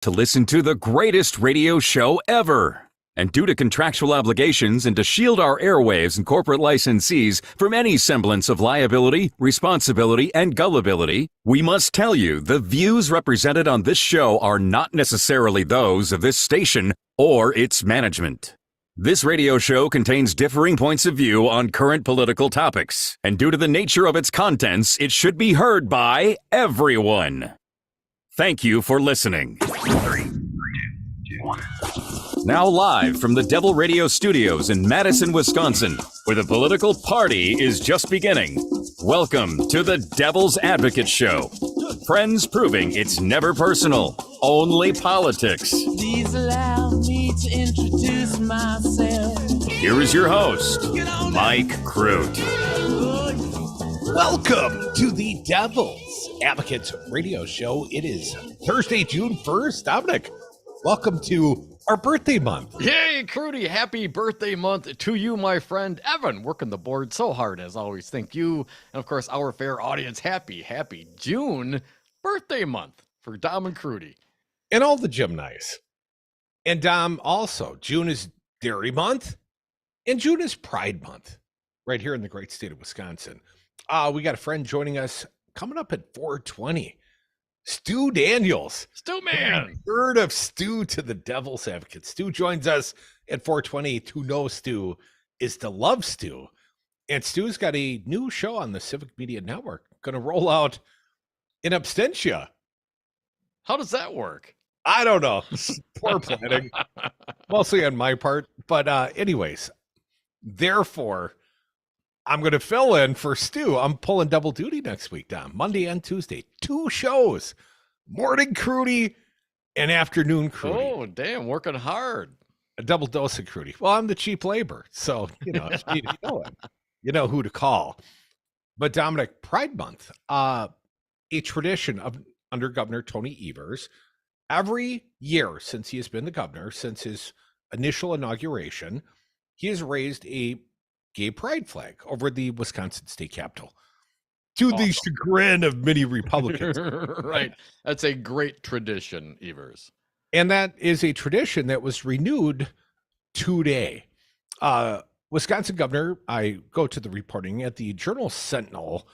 to listen to the greatest radio show ever. And due to contractual obligations and to shield our airwaves and corporate licensees from any semblance of liability, responsibility, and gullibility, we must tell you the views represented on this show are not necessarily those of this station or its management. This radio show contains differing points of view on current political topics, and due to the nature of its contents, it should be heard by everyone. Thank you for listening. 3, 2, 1. Now live from the Devil Radio Studios in Madison, Wisconsin, where the political party is just beginning. Welcome to the Devil's Advocate Show. Friends proving it's never personal, only politics. Please allow me to introduce myself. Here is your host, Mike Crute. Welcome to the Devil's Advocate Radio Show. It is Thursday, June 1st. Dominic, welcome to our birthday month. Yay, Crudy, happy birthday month to you, my friend. Evan, working the board so hard as always. Thank you. And of course, our fair audience, happy June birthday month for Dom and Crudy. And all the Geminis. And Dom, also, June is Dairy Month, and June is Pride Month, right here in the great state of Wisconsin. We got a friend joining us coming up at 4:20. Stu Daniels. Stu man. Third of Stu to the Devil's Advocate. Stu joins us at 4:20. To know Stu is to love Stu. And Stu's got a new show on the Civic Media Network. Going to roll out in absentia. How does that work? I don't know. Poor planning. Mostly on my part. But anyways, therefore, I'm going to fill in for Stu. I'm pulling double duty next week, Dom. Monday and Tuesday. 2 shows. Morning Crudy and afternoon Crudy. Oh, damn, working hard. A double dose of Crudy. Well, I'm the cheap labor. So, if you need to fill in, you know who to call. But Dominic, Pride Month, a tradition of under Governor Tony Evers, every year since he has been the governor, since his initial inauguration, he has raised a gay pride flag over the Wisconsin state capitol to the chagrin of many Republicans. Right. That's a great tradition, Evers. And that is a tradition that was renewed today. Wisconsin governor, I go to the reporting at the Journal Sentinel,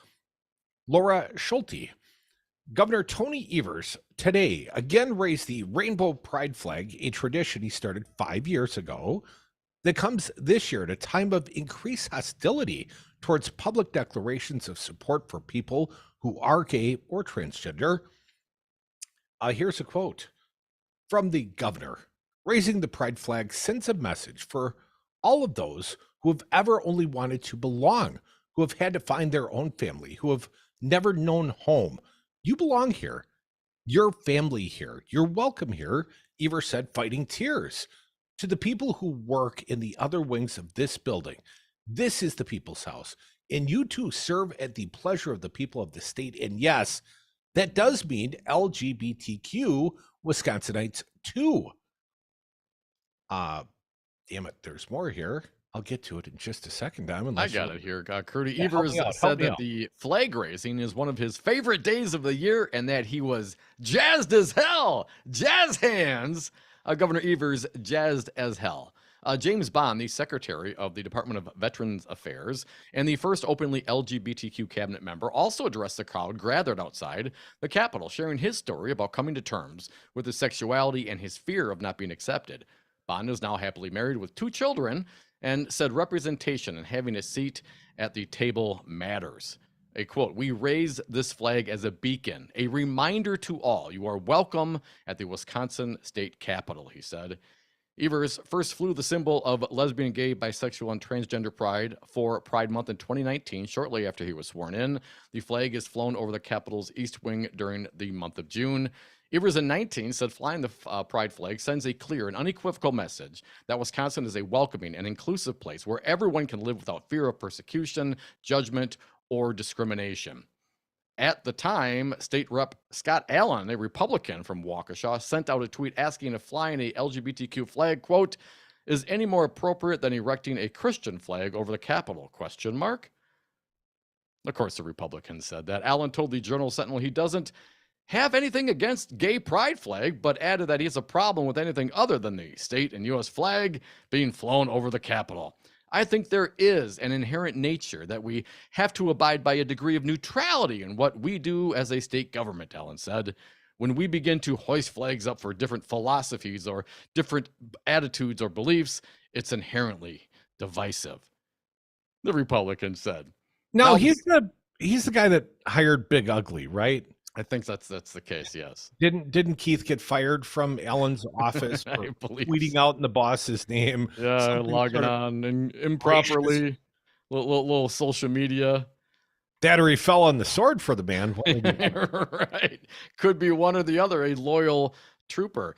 Laura Schulte. Governor Tony Evers today again raised the rainbow pride flag, a tradition he started 5 years ago that comes this year at a time of increased hostility towards public declarations of support for people who are gay or transgender. Here's a quote from the governor. Raising the pride flag sends a message for all of those who have ever only wanted to belong, who have had to find their own family, who have never known home. You belong here. Your family here. You're welcome here, Evers said, fighting tears. To the people who work in the other wings of this building, this is the people's house, and you too serve at the pleasure of the people of the state. And yes, that does mean LGBTQ Wisconsinites too. Damn it, there's more here. I'll get to it in just a second, Diamond. I got it here. Crudy Evers said that the flag raising is one of his favorite days of the year and that he was jazzed as hell. Jazz hands. Governor Evers jazzed as hell. James Bond, the Secretary of the Department of Veterans Affairs and the first openly LGBTQ cabinet member, also addressed the crowd gathered outside the Capitol, sharing his story about coming to terms with his sexuality and his fear of not being accepted. Bond is now happily married with 2 children and said representation and having a seat at the table matters. A quote, "We raise this flag as a beacon, a reminder to all, you are welcome at the Wisconsin State Capitol," he said. Evers first flew the symbol of lesbian, gay, bisexual, and transgender pride for Pride Month in 2019, shortly after he was sworn in. The flag is flown over the Capitol's East Wing during the month of June. Evers in 19 said flying the pride flag sends a clear and unequivocal message that Wisconsin is a welcoming and inclusive place where everyone can live without fear of persecution, judgment, or discrimination. At the time, State Rep Scott Allen, a Republican from Waukesha, sent out a tweet asking if flying a LGBTQ flag, quote, is any more appropriate than erecting a Christian flag over the Capitol, question mark. Of course, the Republican said that. Allen told the Journal Sentinel he doesn't have anything against gay pride flag, but added that he has a problem with anything other than the state and U.S. flag being flown over the Capitol. I think there is an inherent nature that we have to abide by a degree of neutrality in what we do as a state government, Ellen said. When we begin to hoist flags up for different philosophies or different attitudes or beliefs, it's inherently divisive, the Republican said. Now he's the guy that hired Big Ugly, right? I think that's the case. Yes. Didn't Keith get fired from Ellen's office for tweeting out in the boss's name? Yeah, logging on and improperly, little social media. That or he fell on the sword for the man. Right. Could be one or the other, a loyal trooper.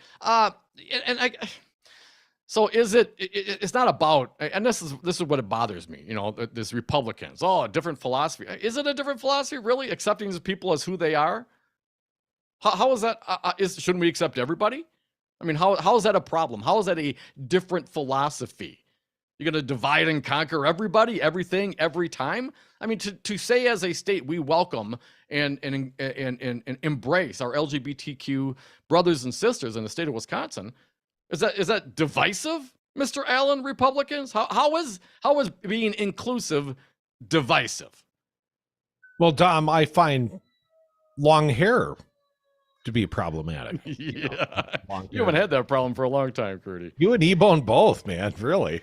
So is it's not about, and this is what it bothers me, this Republicans, a different philosophy. Is it a different philosophy, really? Accepting these people as who they are? How is that? Shouldn't we accept everybody? I mean, how is that a problem? How is that a different philosophy? You're going to divide and conquer everybody, everything, every time? I mean, to say as a state we welcome and embrace our LGBTQ brothers and sisters in the state of Wisconsin, is that divisive, Mr. Allen? Republicans, how is being inclusive divisive? Well, Dom, I find long hair to be problematic. Yeah, you haven't had that problem for a long time, Curdy. You and E-Bone both, man. Really.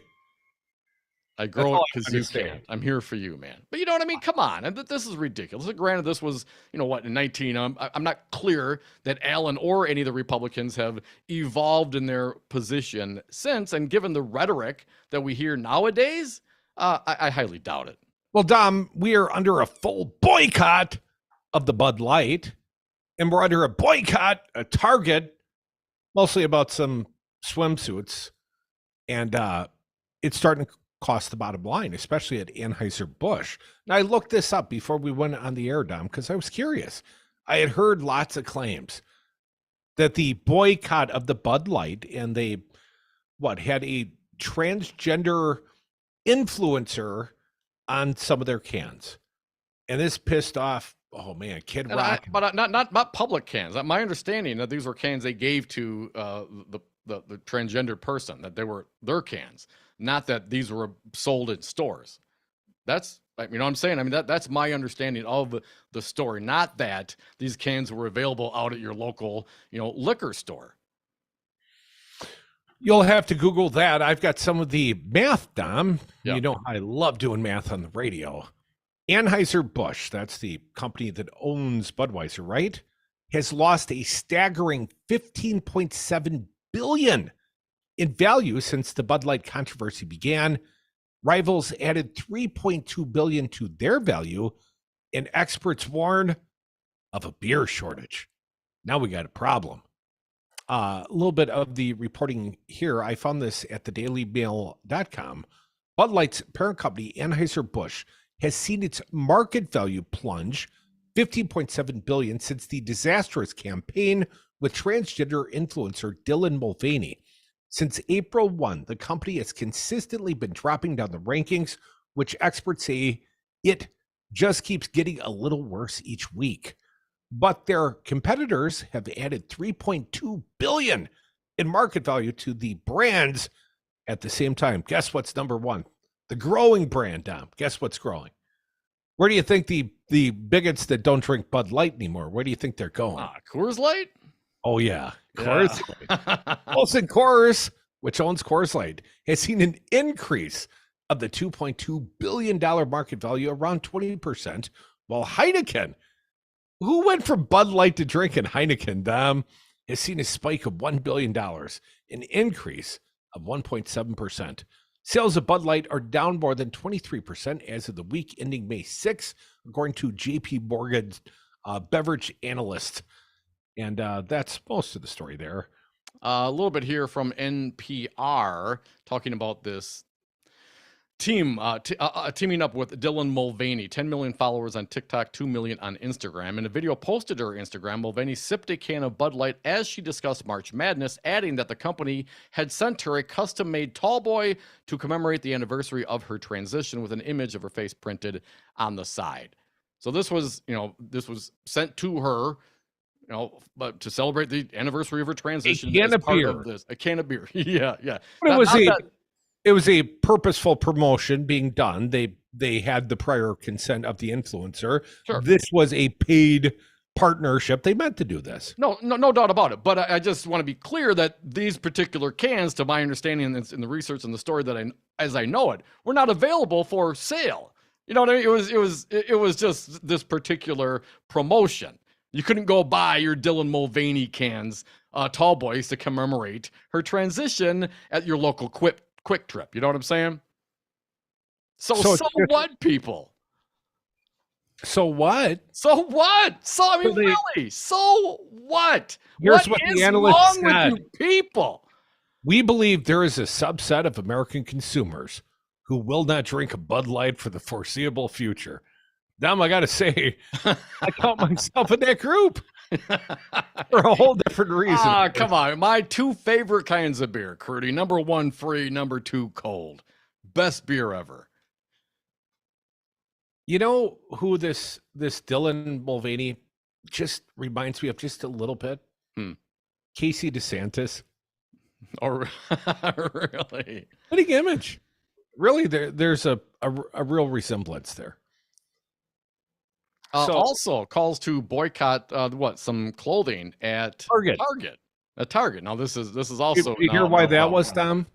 I grow up because you can. I'm here for you, man. But you know what I mean? Come on. And this is ridiculous. Granted, this was, in 19. I'm not clear that Allen or any of the Republicans have evolved in their position since. And given the rhetoric that we hear nowadays, I highly doubt it. Well, Dom, we are under a full boycott of the Bud Light. And we're under a boycott, a Target, mostly about some swimsuits. And it's starting to cost the bottom line, especially at Anheuser-Busch. Now, I looked this up before we went on the air, Dom, because I was curious. I had heard lots of claims that the boycott of the Bud Light, and they, had a transgender influencer on some of their cans. And this pissed off, Kid Rock. But not public cans. My understanding that these were cans they gave to the transgender person, that they were their cans. Not that these were sold in stores. That's, what I'm saying? I mean, that's my understanding of the story. Not that these cans were available out at your local, liquor store. You'll have to Google that. I've got some of the math, Dom. Yep. You know, I love doing math on the radio. Anheuser-Busch, that's the company that owns Budweiser, right? Has lost a staggering $15.7 billion in value since the Bud Light controversy began. Rivals added $3.2 billion to their value, and experts warn of a beer shortage. Now we got a problem. A little bit of the reporting here. I found this at thedailymail.com. Bud Light's parent company, Anheuser-Busch, has seen its market value plunge $15.7 billion since the disastrous campaign with transgender influencer Dylan Mulvaney. Since April 1, the company has consistently been dropping down the rankings, which experts say it just keeps getting a little worse each week. But their competitors have added $3.2 billion in market value to the brands at the same time. Guess what's number one? The growing brand, Dom. Guess what's growing? Where do you think the bigots that don't drink Bud Light anymore, where do you think they're going? Coors Light? Oh, yeah. Coors Light. Wilson Coors, which owns Coors Light, has seen an increase of the $2.2 billion market value, around 20%, while Heineken, who went from Bud Light to drinking Heineken, Dom, has seen a spike of $1 billion, an increase of 1.7%. Sales of Bud Light are down more than 23% as of the week ending May 6th, according to J.P. Morgan's beverage analyst. And that's most of the story there. A little bit here from NPR talking about this team teaming up with Dylan Mulvaney, 10 million followers on TikTok, 2 million on Instagram. In a video posted to her Instagram, Mulvaney sipped a can of Bud Light as she discussed March Madness, adding that the company had sent her a custom-made tall boy to commemorate the anniversary of her transition, with an image of her face printed on the side. So this was sent to her but to celebrate the anniversary of her transition, can of part beer. of this, a can of beer. Yeah. But it was a purposeful promotion being done. They had the prior consent of the influencer. Sure. This was a paid partnership. They meant to do this. No doubt about it. But I just want to be clear that these particular cans, to my understanding in the research and the story that as I know it, were not available for sale. You know what I mean? It was just this particular promotion. You couldn't go buy your Dylan Mulvaney cans, Tall Boys, to commemorate her transition at your local Quick Trip. You know what I'm saying? So what, people? So what? So what? So I mean, really? So what? Here's what the analysts said. With you people? We believe there is a subset of American consumers who will not drink a Bud Light for the foreseeable future. Dom, I got to say, I count myself in that group for a whole different reason. Come on. My two favorite kinds of beer, Crudy. Number 1, free. Number 2, cold. Best beer ever. You know who this Dylan Mulvaney just reminds me of just a little bit? Casey DeSantis. Oh, really? Fitting image. Really, there's a real resemblance there. Also calls to boycott some clothing at Target. At Target. Now this is also. You hear why that was, Tom?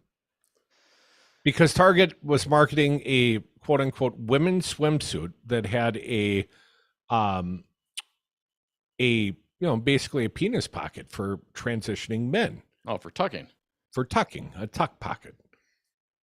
Because Target was marketing a quote unquote women's swimsuit that had a basically a penis pocket for transitioning men. Oh, for tucking. For tucking, a tuck pocket.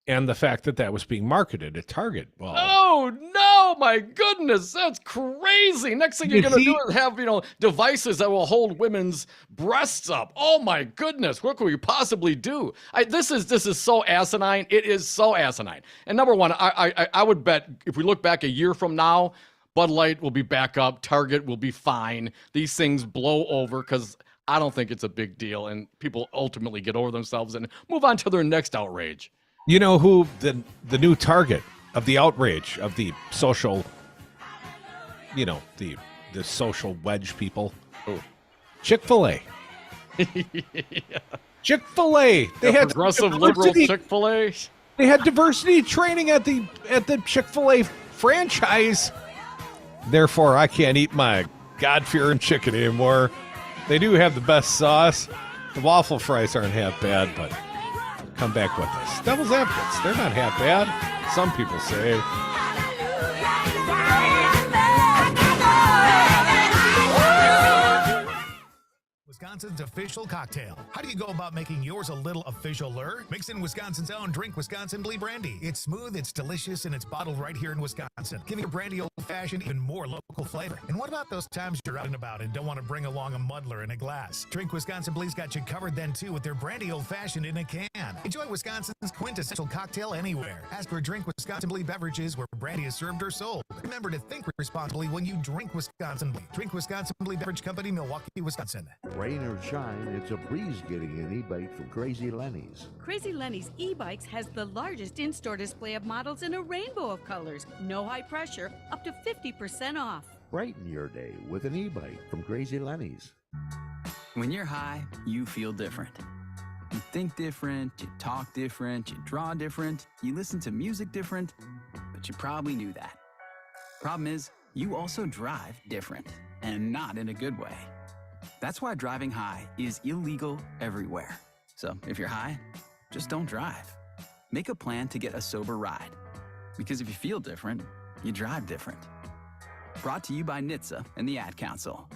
And the fact that was being marketed at Target. Well, oh no, my goodness, that's crazy. Next thing you're going to do is have, devices that will hold women's breasts up. Oh my goodness, what could we possibly do? This is so asinine. It is so asinine. And number one, I would bet if we look back a year from now, Bud Light will be back up. Target will be fine. These things blow over because I don't think it's a big deal. And people ultimately get over themselves and move on to their next outrage. You know who the new target of the outrage of the social, the social wedge people? Oh. Chick-fil-A. Yeah. Chick-fil-A. They had progressive liberal Chick-fil-A. They had diversity training at the Chick-fil-A franchise. Therefore, I can't eat my God-fearing chicken anymore. They do have the best sauce. The waffle fries aren't half bad, but come back with us. Devil's advocates, they're not half bad. Some people say. Wisconsin's official cocktail. How do you go about making yours a little official-er? Mix in Wisconsin's own Drink Wisconsin Blee Brandy. It's smooth, it's delicious, and it's bottled right here in Wisconsin, giving your brandy old-fashioned even more local flavor. And what about those times you're out and about and don't want to bring along a muddler in a glass? Drink Wisconsin Blee's got you covered then, too, with their brandy old-fashioned in a can. Enjoy Wisconsin's quintessential cocktail anywhere. Ask for Drink Wisconsin Blee beverages where brandy is served or sold. Remember to think responsibly when you drink Wisconsin Blee. Drink Wisconsin Blee Beverage Company, Milwaukee, Wisconsin. Rain or shine, it's a breeze getting an e-bike from Crazy Lenny's. Crazy Lenny's e-bikes has the largest in-store display of models in a rainbow of colors. No high pressure, up to 50% off. Brighten your day with an e-bike from Crazy Lenny's. When you're high, you feel different. You think different, you talk different, you draw different, you listen to music different, but you probably knew that. Problem is, you also drive different, and not in a good way. That's why driving high is illegal everywhere. So if you're high, just don't drive. Make a plan to get a sober ride. Because if you feel different, you drive different. Brought to you by NHTSA and the Ad Council.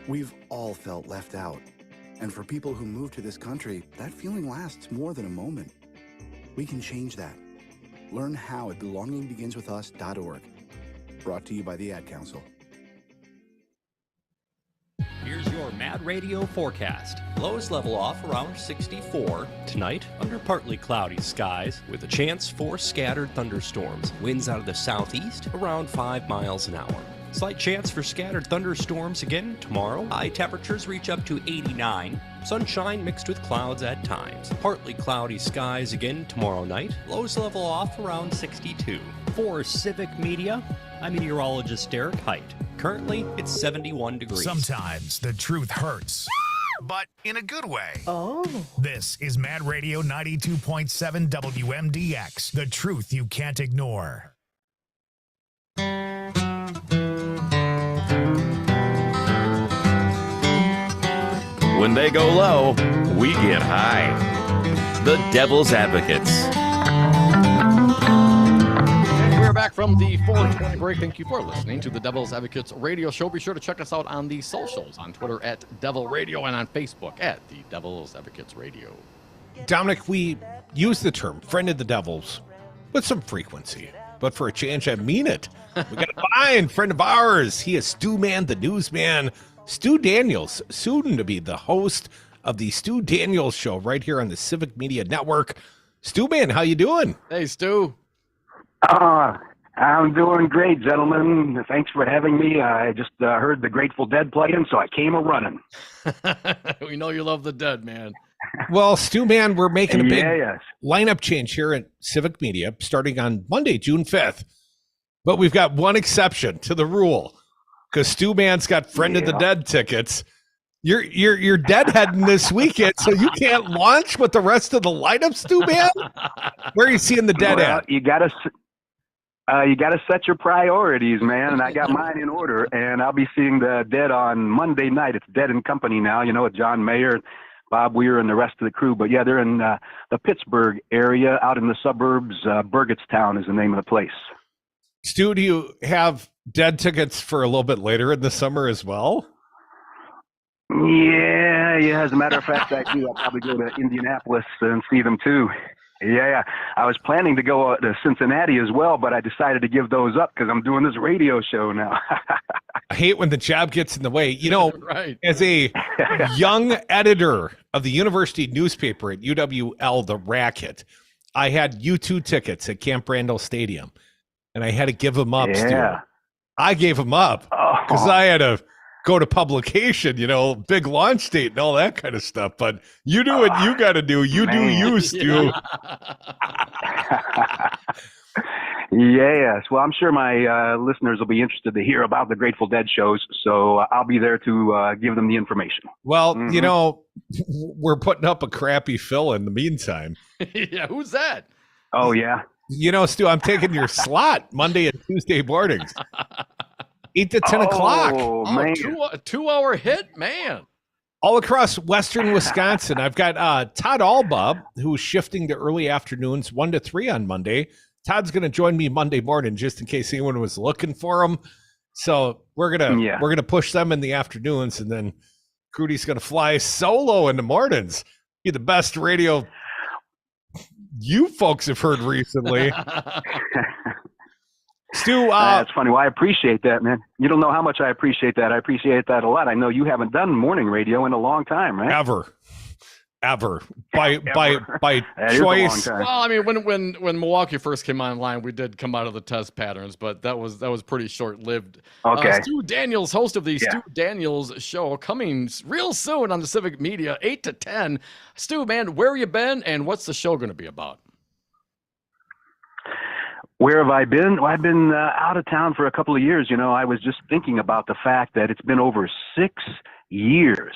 We've all felt left out. And for people who move to this country, that feeling lasts more than a moment. We can change that. Learn how at belongingbeginswithus.org. Brought to you by the Ad Council. Here's your Mad Radio forecast. Lows level off around 64. Tonight, under partly cloudy skies with a chance for scattered thunderstorms. Winds out of the southeast around 5 miles an hour. Slight chance for scattered thunderstorms again tomorrow. High temperatures reach up to 89. Sunshine mixed with clouds at times. Partly cloudy skies again tomorrow night. Lows level off around 62. For Civic Media, I'm meteorologist Derek Height. Currently, it's 71 degrees. Sometimes the truth hurts, but in a good way. Oh. This is Mad Radio 92.7 WMDX, the truth you can't ignore. When they go low, we get high. The Devil's Advocates. And we're back from the 420 break. Thank you for listening to the Devil's Advocates radio show. Be sure to check us out on the socials, on Twitter at Devil Radio and on Facebook at the Devil's Advocates Radio. Dominic, we use the term friend of the devil's with some frequency, but for a change, I mean it. We got a fine friend of ours. He is Stu Man, the newsman. Stu Daniels, soon to be the host of the Stu Daniels Show right here on the Civic Media Network. Stu Man, how you doing? Hey, Stu. I'm doing great, gentlemen. Thanks for having me. I just heard the Grateful Dead playing, so I came a-running. We know you love the Dead, man. Well, Stu Man, we're making a big Yes. lineup change here at Civic Media starting on Monday, June 5th. But we've got one exception to the rule. Because Stu Man's got Friend of the Dead tickets. You're deadheading this weekend, so you can't launch with the rest of the lineup, Stu Man? Where are you seeing the Dead at? You gotta set your priorities, man, and I got mine in order, and I'll be seeing the Dead on Monday night. It's Dead and Company now, with John Mayer, Bob Weir, and the rest of the crew. But yeah, they're in the Pittsburgh area, out in the suburbs. Burgettstown is the name of the place. Stu, do you have Dead tickets for a little bit later in the summer as well? Yeah. As a matter of fact, I do. I'll probably go to Indianapolis and see them too. Yeah. I was planning to go to Cincinnati as well, but I decided to give those up because I'm doing this radio show now. I hate when the job gets in the way. Right. As a young editor of the university newspaper at UWL, The Racket, I had U2 tickets at Camp Randall Stadium, and I had to give them up, Stu. I gave them up because I had to go to publication, big launch date and all that kind of stuff. But you do what you got to do. You do you, Stu. Yes. Well, I'm sure my listeners will be interested to hear about the Grateful Dead shows, so I'll be there to give them the information. Well, we're putting up a crappy fill in the meantime. Yeah, who's that? Oh, yeah. Stu, I'm taking your slot Monday and Tuesday mornings. 8 to 10 o'clock. Oh, man. A 2-hour hit, man. All across western Wisconsin. I've got Todd Alba, who's shifting to early afternoons, 1 to 3 on Monday. Todd's going to join me Monday morning just in case anyone was looking for him. So we're gonna push them in the afternoons, and then Crudy's going to fly solo in the mornings. Be the best radio you folks have heard recently. Stu, that's funny. Well, I appreciate that, man. You don't know how much I appreciate that. I appreciate that a lot. I know you haven't done morning radio in a long time, right? Ever by That choice. is a long time. Well, I mean, when Milwaukee first came online, we did come out of the test patterns, but that was pretty short-lived. Okay. Stu Daniels, host of the Stu Daniels Show, coming real soon on the Civic Media, 8 to 10. Stu, man, where you been, and what's the show going to be about? Where have I been? Well, I've been out of town for a couple of years. I was just thinking about the fact that it's been over 6 years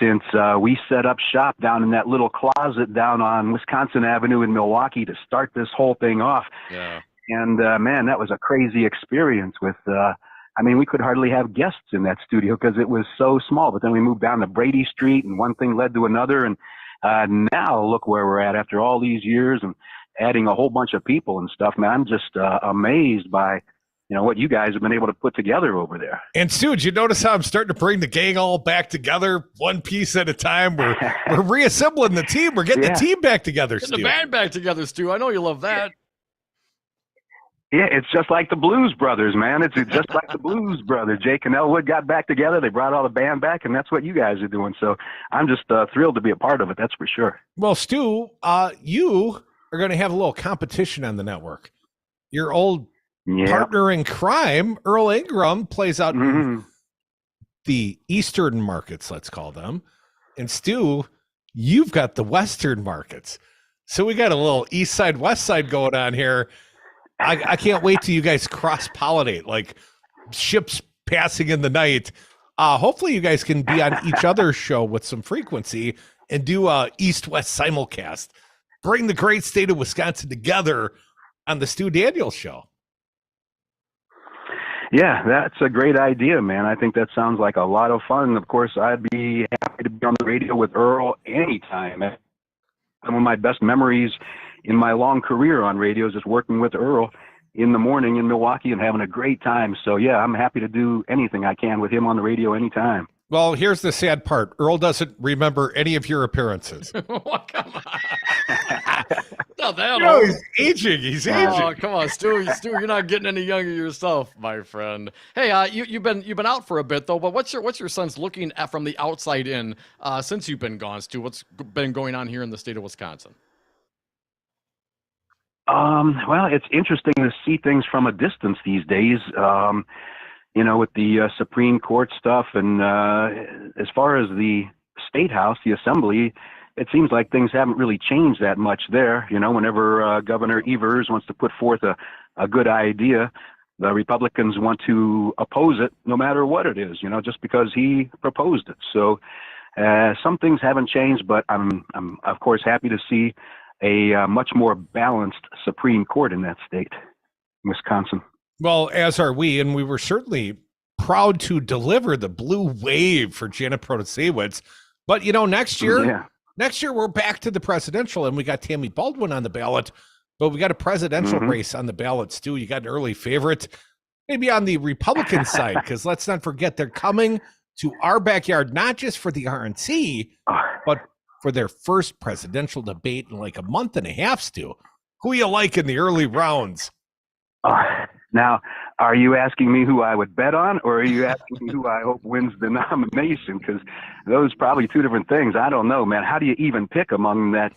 since we set up shop down in that little closet down on Wisconsin Avenue in Milwaukee to start this whole thing off. Yeah. And man, that was a crazy experience with, we could hardly have guests in that studio because it was so small. But then we moved down to Brady Street and one thing led to another. And now look where we're at after all these years and adding a whole bunch of people and stuff, man. I'm just amazed by, what you guys have been able to put together over there. And Stu, did you notice how I'm starting to bring the gang all back together one piece at a time? We're reassembling the team. We're getting the team back together, Stu. Getting the band back together, Stu. I know you love that. Yeah, it's just like the Blues Brothers, man. It's just like the Blues Brothers. Jake and Elwood got back together. They brought all the band back, and that's what you guys are doing. So I'm just thrilled to be a part of it. That's for sure. Well, Stu, you are going to have a little competition on the network. Your old partner in crime, Earl Ingram, plays out in the eastern markets, let's call them. And Stu, you've got the western markets. So we got a little east side, west side going on here. I can't wait till you guys cross-pollinate, like ships passing in the night. Hopefully you guys can be on each other's show with some frequency and do a East-West simulcast. Bring the great state of Wisconsin together on the Stu Daniels show. Yeah, that's a great idea, man. I think that sounds like a lot of fun. Of course, I'd be happy to be on the radio with Earl anytime. Some of my best memories in my long career on radio is just working with Earl in the morning in Milwaukee and having a great time. So, yeah, I'm happy to do anything I can with him on the radio anytime. Well, here's the sad part. Earl doesn't remember any of your appearances. Oh, come on. No, he's aging. He's aging. Oh, come on, Stu, you're not getting any younger yourself, my friend. Hey, you've been out for a bit though, but what's your sense looking at from the outside in since you've been gone, Stu? What's been going on here in the state of Wisconsin? Well, it's interesting to see things from a distance these days. With the Supreme Court stuff, and as far as the State House, the Assembly, it seems like things haven't really changed that much there. Whenever Governor Evers wants to put forth a good idea, the Republicans want to oppose it no matter what it is, just because he proposed it. So some things haven't changed, but I'm of course happy to see a much more balanced Supreme Court in that state, Wisconsin. Well, as are we, and we were certainly proud to deliver the blue wave for Janet Protasewicz. But, next year we're back to the presidential, and we got Tammy Baldwin on the ballot, but we got a presidential race on the ballot, Stu. You got an early favorite, maybe on the Republican side, because let's not forget they're coming to our backyard, not just for the RNC, but for their first presidential debate in like a month and a half, Stu. Who you like in the early rounds? Now, are you asking me who I would bet on, or are you asking me who I hope wins the nomination? Because those are probably two different things. I don't know, man. How do you even pick among that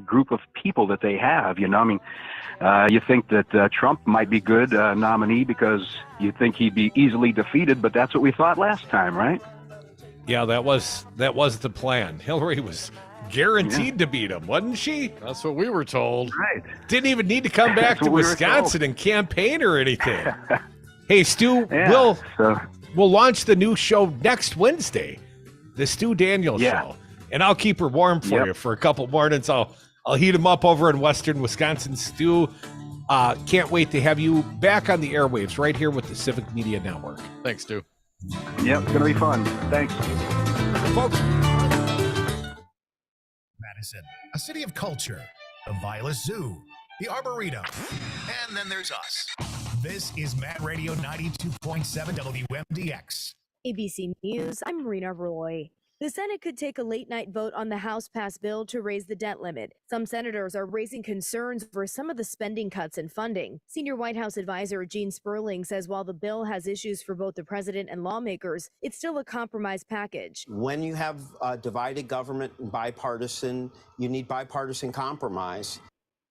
group of people that they have? You think that Trump might be good nominee because you think he'd be easily defeated, but that's what we thought last time, right? Yeah, that was the plan. Hillary was guaranteed to beat him, wasn't she? That's what we were told. Right. Didn't even need to come back to Wisconsin and campaign or anything. Hey, Stu, we'll launch the new show next Wednesday, the Stu Daniels show, and I'll keep her warm for you for a couple mornings. I'll heat them up over in Western Wisconsin. Stu, can't wait to have you back on the airwaves right here with the Civic Media Network. Thanks, Stu. Yep, it's gonna be fun. Thanks, folks. Madison, a city of culture, the Violet Zoo, the Arboretum, and then there's us. This is Mad Radio 92.7 WMDX. ABC News, I'm Marina Roy. The Senate could take a late-night vote on the House-passed bill to raise the debt limit. Some senators are raising concerns over some of the spending cuts and funding. Senior White House advisor Gene Sperling says while the bill has issues for both the president and lawmakers, it's still a compromise package. When you have divided government and bipartisan, you need bipartisan compromise.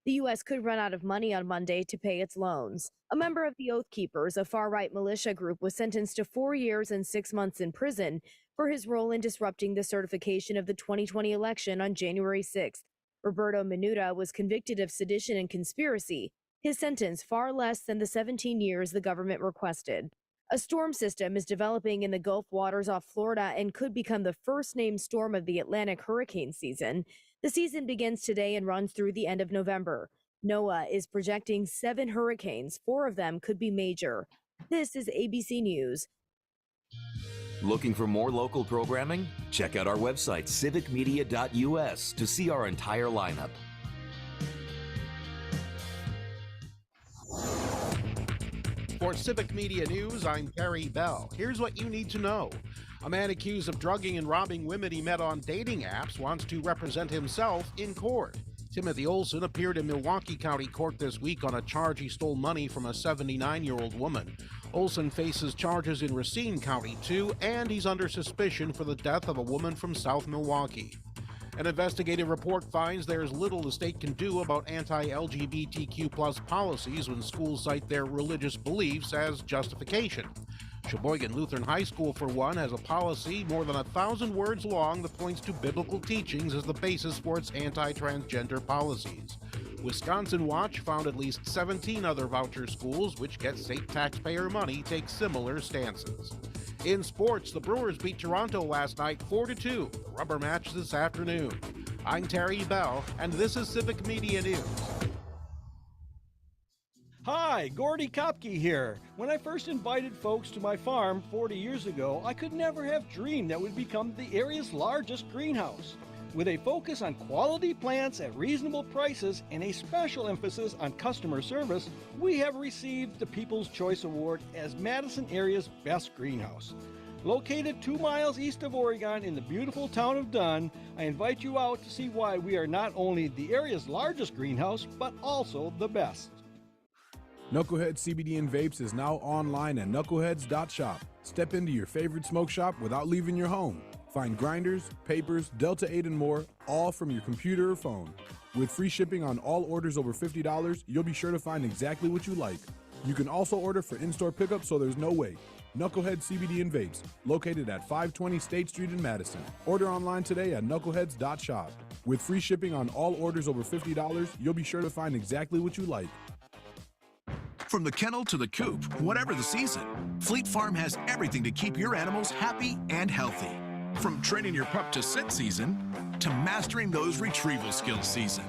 The U.S. could run out of money on Monday to pay its loans. A member of the Oath Keepers, a far-right militia group, was sentenced to 4 years and 6 months in prison for his role in disrupting the certification of the 2020 election on January 6th. Roberto Minuta was convicted of sedition and conspiracy, his sentence far less than the 17 years the government requested. A storm system is developing in the Gulf waters off Florida and could become the first named storm of the Atlantic hurricane season. The season begins today and runs through the end of November. NOAA is projecting 7 hurricanes. 4 of them could be major. This is ABC News. Looking for more local programming? Check out our website, civicmedia.us, to see our entire lineup. For Civic Media News, I'm Terry Bell. Here's what you need to know. A man accused of drugging and robbing women he met on dating apps wants to represent himself in court. Timothy Olson appeared in Milwaukee County Court this week on a charge he stole money from a 79-year-old woman. Olson faces charges in Racine County, too, and he's under suspicion for the death of a woman from South Milwaukee. An investigative report finds there's little the state can do about anti-LGBTQ+ policies when schools cite their religious beliefs as justification. Sheboygan Lutheran High School, for one, has a policy more than 1,000 words long that points to biblical teachings as the basis for its anti-transgender policies. Wisconsin Watch found at least 17 other voucher schools, which get state taxpayer money, take similar stances. In sports, the Brewers beat Toronto last night 4-2. The rubber match this afternoon. I'm Terry Bell, and this is Civic Media News. Hi, Gordy Kopke here. When I first invited folks to my farm 40 years ago, I could never have dreamed that would become the area's largest greenhouse. With a focus on quality plants at reasonable prices and a special emphasis on customer service, we have received the People's Choice Award as Madison area's best greenhouse. Located 2 miles east of Oregon in the beautiful town of Dunn, I invite you out to see why we are not only the area's largest greenhouse, but also the best. Knucklehead CBD and Vapes is now online at knuckleheads.shop. Step into your favorite smoke shop without leaving your home. Find grinders, papers, Delta 8 and more, all from your computer or phone. With free shipping on all orders over $50, you'll be sure to find exactly what you like. You can also order for in-store pickup, so there's no wait. Knucklehead CBD and Vapes, located at 520 State Street in Madison. Order online today at knuckleheads.shop. With free shipping on all orders over $50, you'll be sure to find exactly what you like. From the kennel to the coop, whatever the season, Fleet Farm has everything to keep your animals happy and healthy. From training your pup to sit season, to mastering those retrieval skills season.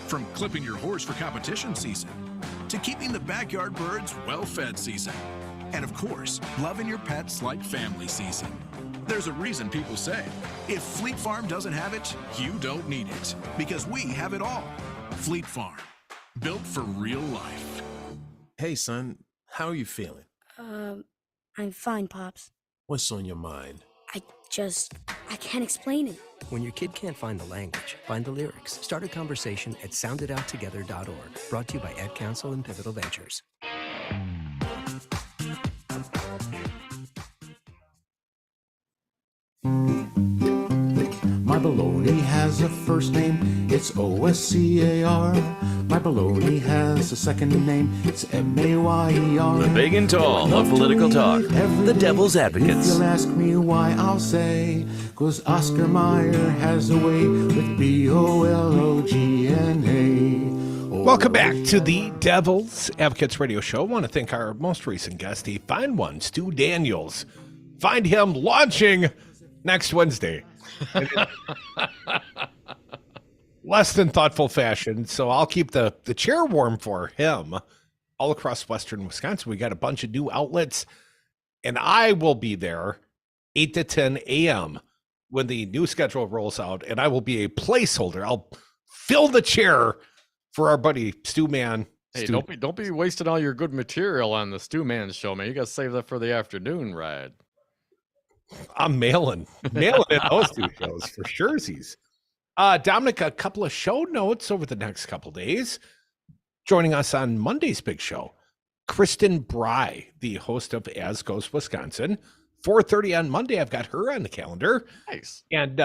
From clipping your horse for competition season, to keeping the backyard birds well-fed season. And of course, loving your pets like family season. There's a reason people say, if Fleet Farm doesn't have it, you don't need it. Because we have it all. Fleet Farm, built for real life. Hey, son, how are you feeling? I'm fine, Pops. What's on your mind? I can't explain it. When your kid can't find the language, find the lyrics. Start a conversation at soundedouttogether.org. Brought to you by Ad Council and Pivotal Ventures. My baloney has a first name, it's O-S-C-A-R. My baloney has a second name, it's M-A-Y-E-R. The big and tall of political talk, the Devil's Advocates. If you'll ask me why, I'll say, 'cause Oscar Mayer has a way with B-O-L-O-G-N-A. Welcome back to the Devil's Advocates Radio Show. I want to thank our most recent guest, a fine one, Stu Daniels. Find him launching next Wednesday. Less than thoughtful fashion, so I'll keep the chair warm for him. All across western Wisconsin, we got a bunch of new outlets, and I will be there 8 to 10 a.m. when the new schedule rolls out, and I will be a placeholder. I'll fill the chair for our buddy Stu Man. Hey, don't be wasting all your good material on the Stu Man show, man. You got to save that for the afternoon ride. I'm mailing in those two shows for sure. Dominic, a couple of show notes over the next couple of days. Joining us on Monday's big show, Kristen Bry, the host of As Goes Wisconsin. 4:30 on Monday. I've got her on the calendar. Nice. And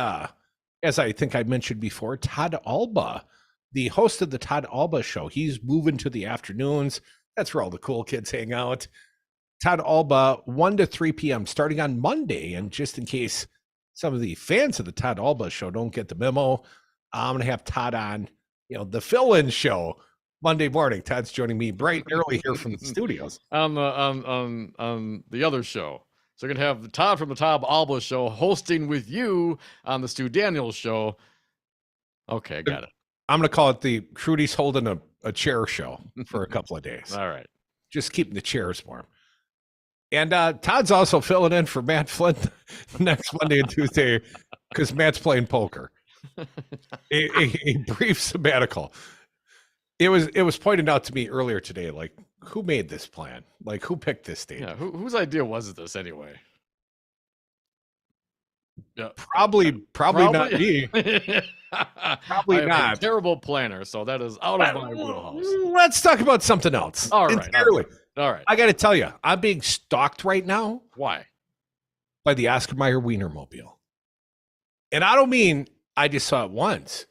as I think I mentioned before, Todd Alba, the host of the Todd Alba Show. He's moving to the afternoons. That's where all the cool kids hang out. Todd Alba, 1 to 3 p.m. starting on Monday. And just in case some of the fans of the Todd Alba Show don't get the memo, I'm going to have Todd on, the fill-in show Monday morning. Todd's joining me bright and early here from the studios. On the other show. So you're going to have Todd from the Todd Alba Show hosting with you on the Stu Daniels Show. Okay, got it. I'm going to call it the Crudy's Holding a Chair Show for a couple of days. All right. Just keeping the chairs warm. And Todd's also filling in for Matt Flint next Monday and Tuesday because Matt's playing poker. A brief sabbatical. It was pointed out to me earlier today, like, who made this plan? Like, who picked this date? Yeah, whose idea was this anyway? Yeah, probably not me. Probably not. A terrible planner, so that is out of my wheelhouse. Let's talk about something else. All right. Entirely. All right. I got to tell you, I'm being stalked right now. Why? By the Oscar Mayer Weinermobile. And I don't mean I just saw it once.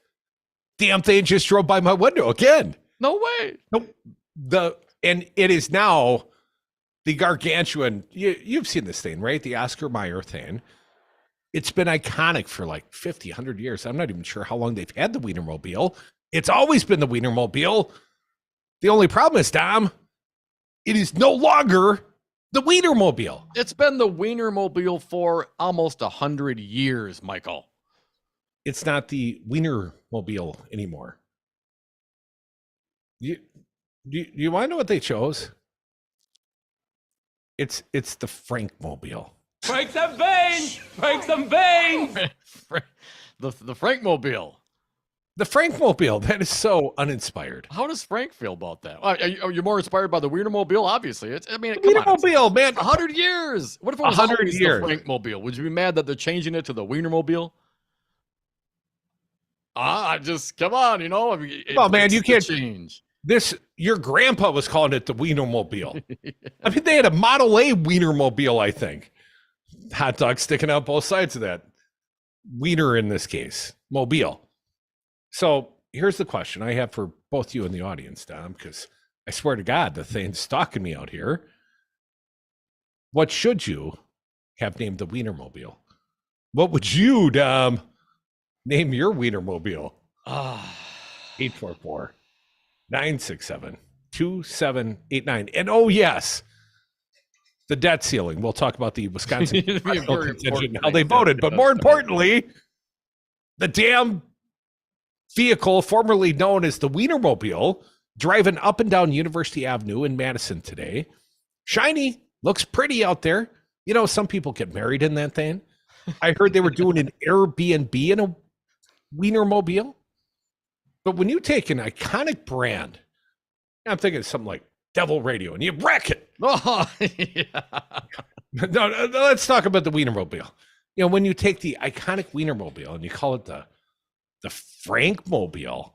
Damn thing just drove by my window again. No way. Nope. And it is now the gargantuan. You've seen this thing, right? The Oscar Mayer thing. It's been iconic for like 50, 100 years. I'm not even sure how long they've had the Weinermobile. It's always been the Weinermobile. The only problem is, Dom, it is no longer the Weinermobile. It's been the Weinermobile for almost 100 years, Michael. It's not the Weinermobile anymore. You want to know what they chose? It's the Frankmobile. Break them veins! Break them veins! The Frankmobile. The Frankmobile. That is so uninspired. How does Frank feel about that? Are you more inspired by the Weinermobile? Obviously, the Weinermobile, man. 100 years. What if it was 100 always years. the Frankmobile? Would you be mad that they're changing it to the Weinermobile? Come on, you know. Well, man, you can't change. Your grandpa was calling it the Weinermobile. I mean, they had a Model A Weinermobile, I think. Hot dog sticking out both sides of that. Wiener in this case. Mobile. So here's the question I have for both you and the audience, Dom, because I swear to God, the thing's stalking me out here. What should you have named the Weinermobile? What would you, Dom, name your Weinermobile? 844-967-2789. And oh, yes, the debt ceiling. We'll talk about the Wisconsin contingent, how they voted. But more importantly, the damn vehicle formerly known as the Weinermobile driving up and down University Avenue in Madison today. Shiny, looks pretty out there. You know, some people get married in that thing. I heard they were doing an Airbnb in a Weinermobile. But when you take an iconic brand, I'm thinking of something like Devil Radio, and you wreck it. Oh, yeah. No, let's talk about the Weinermobile. You know, when you take the iconic Weinermobile and you call it the Frankmobile,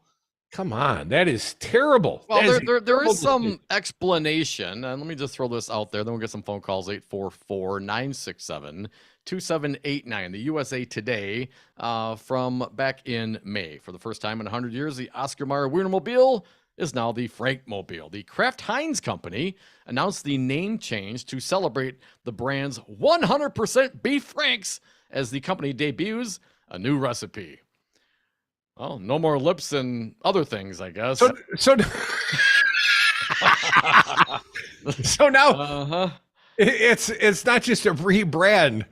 come on, that is terrible. Well, there is some explanation, and let me just throw this out there. Then we'll get some phone calls. 844-967-2789. The USA Today from back in May. For the first time in 100 years, the Oscar Mayer Weinermobile is now the Frankmobile. The Kraft Heinz Company announced the name change to celebrate the brand's 100% beef franks as the company debuts a new recipe. Well, no more lips and other things, I guess. So now it's not just a rebrand,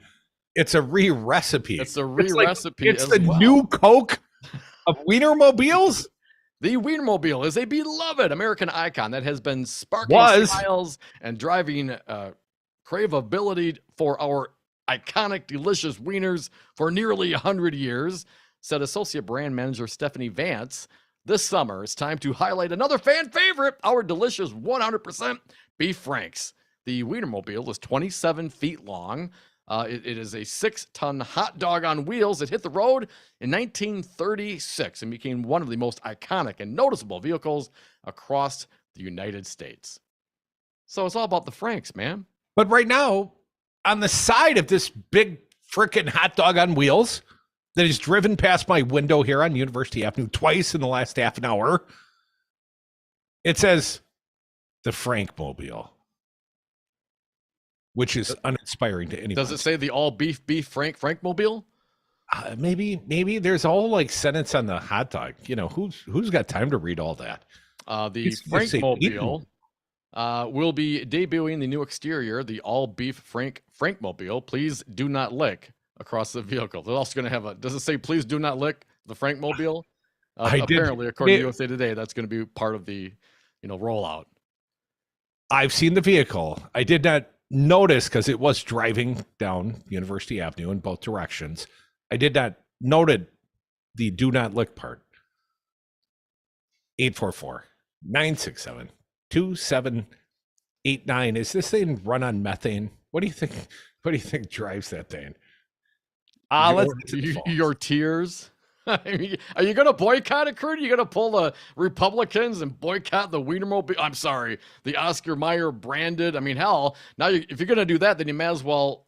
it's a re-recipe. It's a re-recipe. It's the new Coke of Weinermobiles. The Weinermobile is a beloved American icon that has been sparking smiles and driving craveability for our iconic, delicious wieners for nearly 100 years, said Associate Brand Manager Stephanie Vance. This summer, it's time to highlight another fan favorite, our delicious 100% beef franks. The Weinermobile is 27 feet long. It is a 6-ton hot dog on wheels that hit the road in 1936 and became one of the most iconic and noticeable vehicles across the United States. So it's all about the franks, man. But right now, on the side of this big freaking hot dog on wheels that is driven past my window here on University Avenue twice in the last half an hour, it says the Frankmobile, which is uninspiring to anyone. Does it say the all beef Frankmobile? Maybe there's a whole like sentence on the hot dog. You know, who's got time to read all that? The Frankmobile will be debuting the new exterior, the all beef Frankmobile. Please do not lick across the vehicle. They're also going to have does it say please do not lick the Frankmobile? Apparently, according to USA Today, that's going to be part of the rollout. I've seen the vehicle. I did not notice because it was driving down University Avenue in both directions. I did not noted the do not lick part. 844-967-2789. Is this thing run on methane? What do you think? What do you think drives that thing? Your tears. Are you going to boycott it, Kurt? Are you going to pull the Republicans and boycott the Weinermobile? I'm sorry, the Oscar Mayer branded. I mean, hell, now if you're going to do that, then you may as well,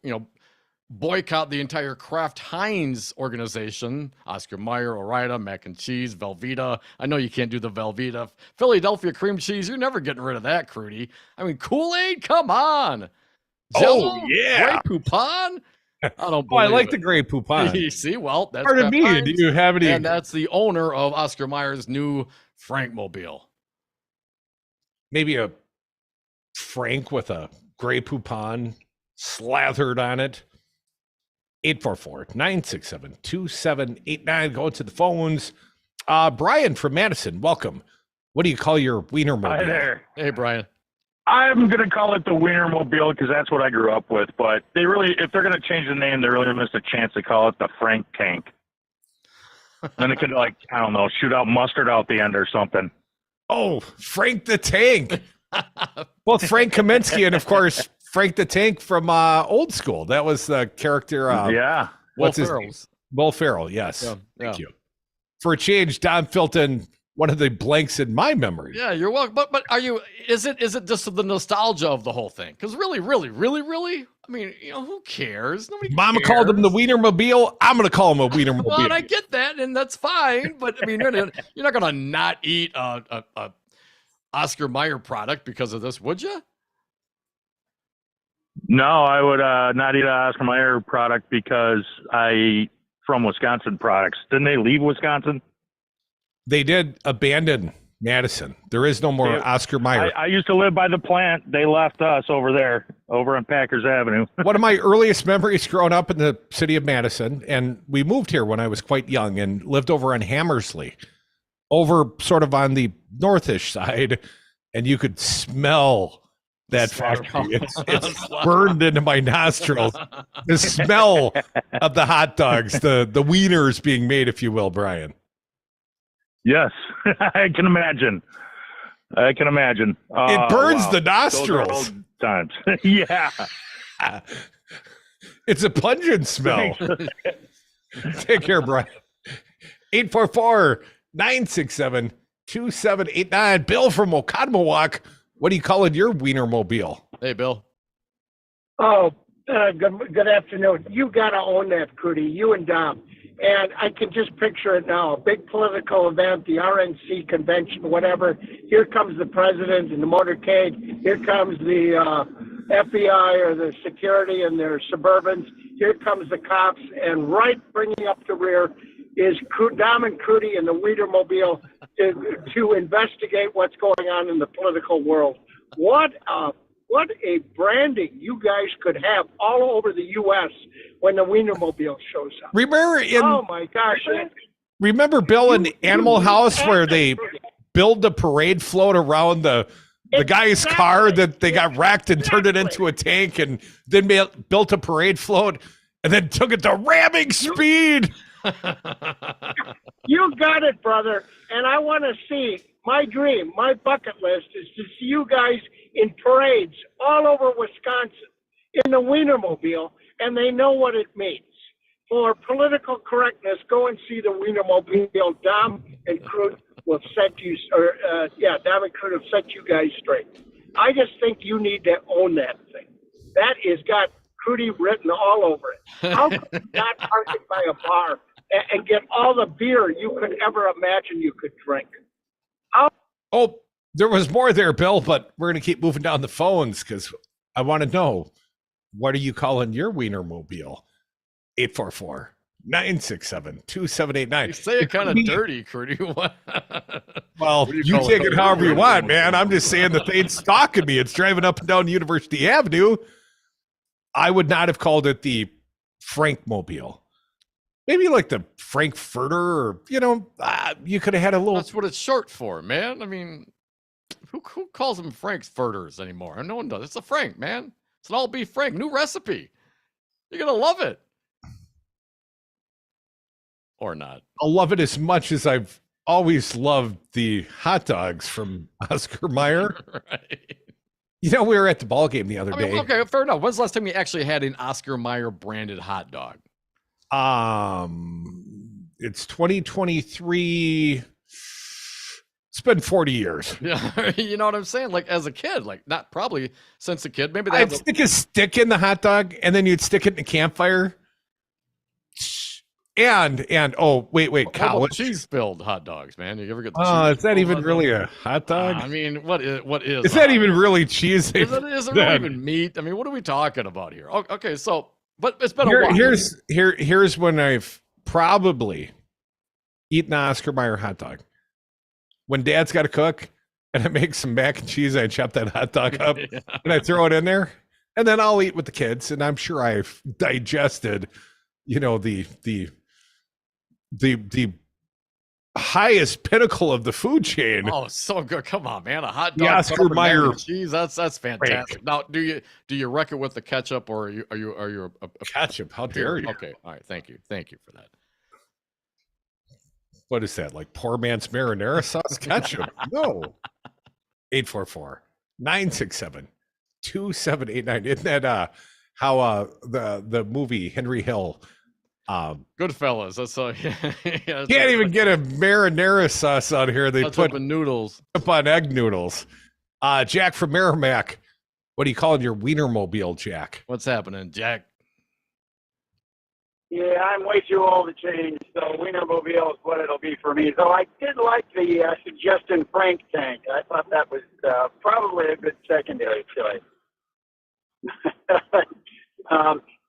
boycott the entire Kraft Heinz organization. Oscar Mayer, Ore-Ida, mac and cheese, Velveeta. I know you can't do the Velveeta. Philadelphia cream cheese. You're never getting rid of that, Crudy. I mean, Kool-Aid. Come on. Jell-O, yeah. Grey Poupon. I don't Oh, I believe like it. the Grey Poupon. You see, well, that's Pardon Pep me. Hines, Do you have any? and that's the owner of Oscar Mayer's new Frankmobile. Maybe a Frank with a Grey Poupon slathered on it. 844-967-2789. Go to the phones. Brian from Madison, welcome. What do you call your Weinermobile? Hi there. Hey, Brian. I'm going to call it the Weinermobile because that's what I grew up with. But they really, if they're going to change the name, they really missed a chance to call it the Frank Tank. Then it could, like, I don't know, shoot out mustard out the end or something. Oh, Frank the Tank. Both Frank Kaminsky and, of course, Frank the Tank from Old School. That was the character. Yeah. What's Will his Ferrell. name? Will Ferrell, yes. Yeah, Thank you. For a change, Don Filton, one of the blanks in my memory. Yeah, you're welcome. But are you? Is it just the nostalgia of the whole thing? Because really, I mean, who cares? Nobody. Mama cares. called him the Weinermobile. I'm going to call him a Weinermobile. Well, and I get that, and that's fine. But I mean, you're not gonna not eat a Oscar Mayer product because of this, would you? No, I would not eat an Oscar Mayer product because I eat from Wisconsin products. Didn't they leave Wisconsin? They did abandon Madison. There is no more Oscar Mayer. I used to live by the plant. They left us over there, over on Packers Avenue. One of my earliest memories growing up in the city of Madison, and we moved here when I was quite young and lived over on Hammersley, over sort of on the northish side, and you could smell that factory. It's burned into my nostrils. The smell of the hot dogs, the wieners being made, if you will, Brian. Yes, I can imagine. It burns the nostrils. Those are old times. Yeah. It's a pungent smell. Take care, Brian. 844-967-2789. Bill from Oconomowoc. What do you call it your Weinermobile? Hey, Bill. Oh, good afternoon. You got to own that, Crudy, you and Dom. And I can just picture it now, a big political event, the RNC convention, whatever. Here comes the president in the motorcade. Here comes the FBI or the security in their Suburbans. Here comes the cops. And right bringing up the rear is Dom and Crudy in the Weinermobile to investigate what's going on in the political world. What a branding you guys could have all over the U.S. when the Weinermobile shows up. Oh, my gosh. Remember, Bill, in Animal House where they build the parade float around the guy's car that they got wrecked and turned it into a tank and then built a parade float and then took it to ramming speed. You got it, brother. And I want to see, my dream, my bucket list is to see you guys in parades all over Wisconsin in the Weinermobile, and they know what it means. For political correctness, go and see the Weinermobile. Dom and Crute will set you, Dom and Crute will set you guys straight. I just think you need to own that thing. That is got Crudy written all over it. How could you not park it by a bar and get all the beer you could ever imagine you could drink? Oh, there was more there, Bill, but we're going to keep moving down the phones because I want to know, what are you calling your Weinermobile? 844-967-2789. You say it kind of dirty, Crudy. Well, you take it however you want, man. I'm just saying the thing's stalking me. It's driving up and down University Avenue. I would not have called it the Frankmobile. Maybe like the Frankfurter, or, you could have had a little. That's what it's short for, man. I mean, who calls them Frankfurters anymore? No one does. It's a Frank, man. It's an all beef Frank. New recipe. You're going to love it. Or not. I'll love it as much as I've always loved the hot dogs from Oscar Mayer. Right. We were at the ball game the other day. Okay, fair enough. When's the last time you actually had an Oscar Mayer branded hot dog? It's 2023. It's been 40 years. Yeah, you know what I'm saying? Like as a kid, like not probably since a kid. Maybe I'd stick a stick in the hot dog, and then you'd stick it in the campfire. And wait, college cheese-filled hot dogs, man. You ever get? Is that even really a hot dog? I mean, what is? Is that even really cheese? Is it really even meat? I mean, what are we talking about here? Okay, so But it's been a while. Here's when I've probably eaten an Oscar Mayer hot dog. When Dad's got to cook, and I make some mac and cheese, I chop that hot dog up and I throw it in there, and then I'll eat with the kids. And I'm sure I've digested, the highest pinnacle of the food chain. Oh, so good! Come on, man, a hot The dog, Oscar covered in mac Mayer and cheese. That's fantastic. Now, do you wreck it with the ketchup, or are you a ketchup? How dare you? Okay, all right, thank you for that. What is that, like poor man's marinara sauce ketchup? No. 844-967-2789. Isn't that how the movie Henry Hill Goodfellas? That's can't even get a marinara sauce out here. They put noodles up on egg noodles. Jack from Merrimack, what do you call your Weinermobile, Jack? What's happening, Jack? Yeah, I'm way too old to change, so Weinermobile is what it'll be for me. Though I did like the suggestion Frank tank. I thought that was probably a good secondary choice.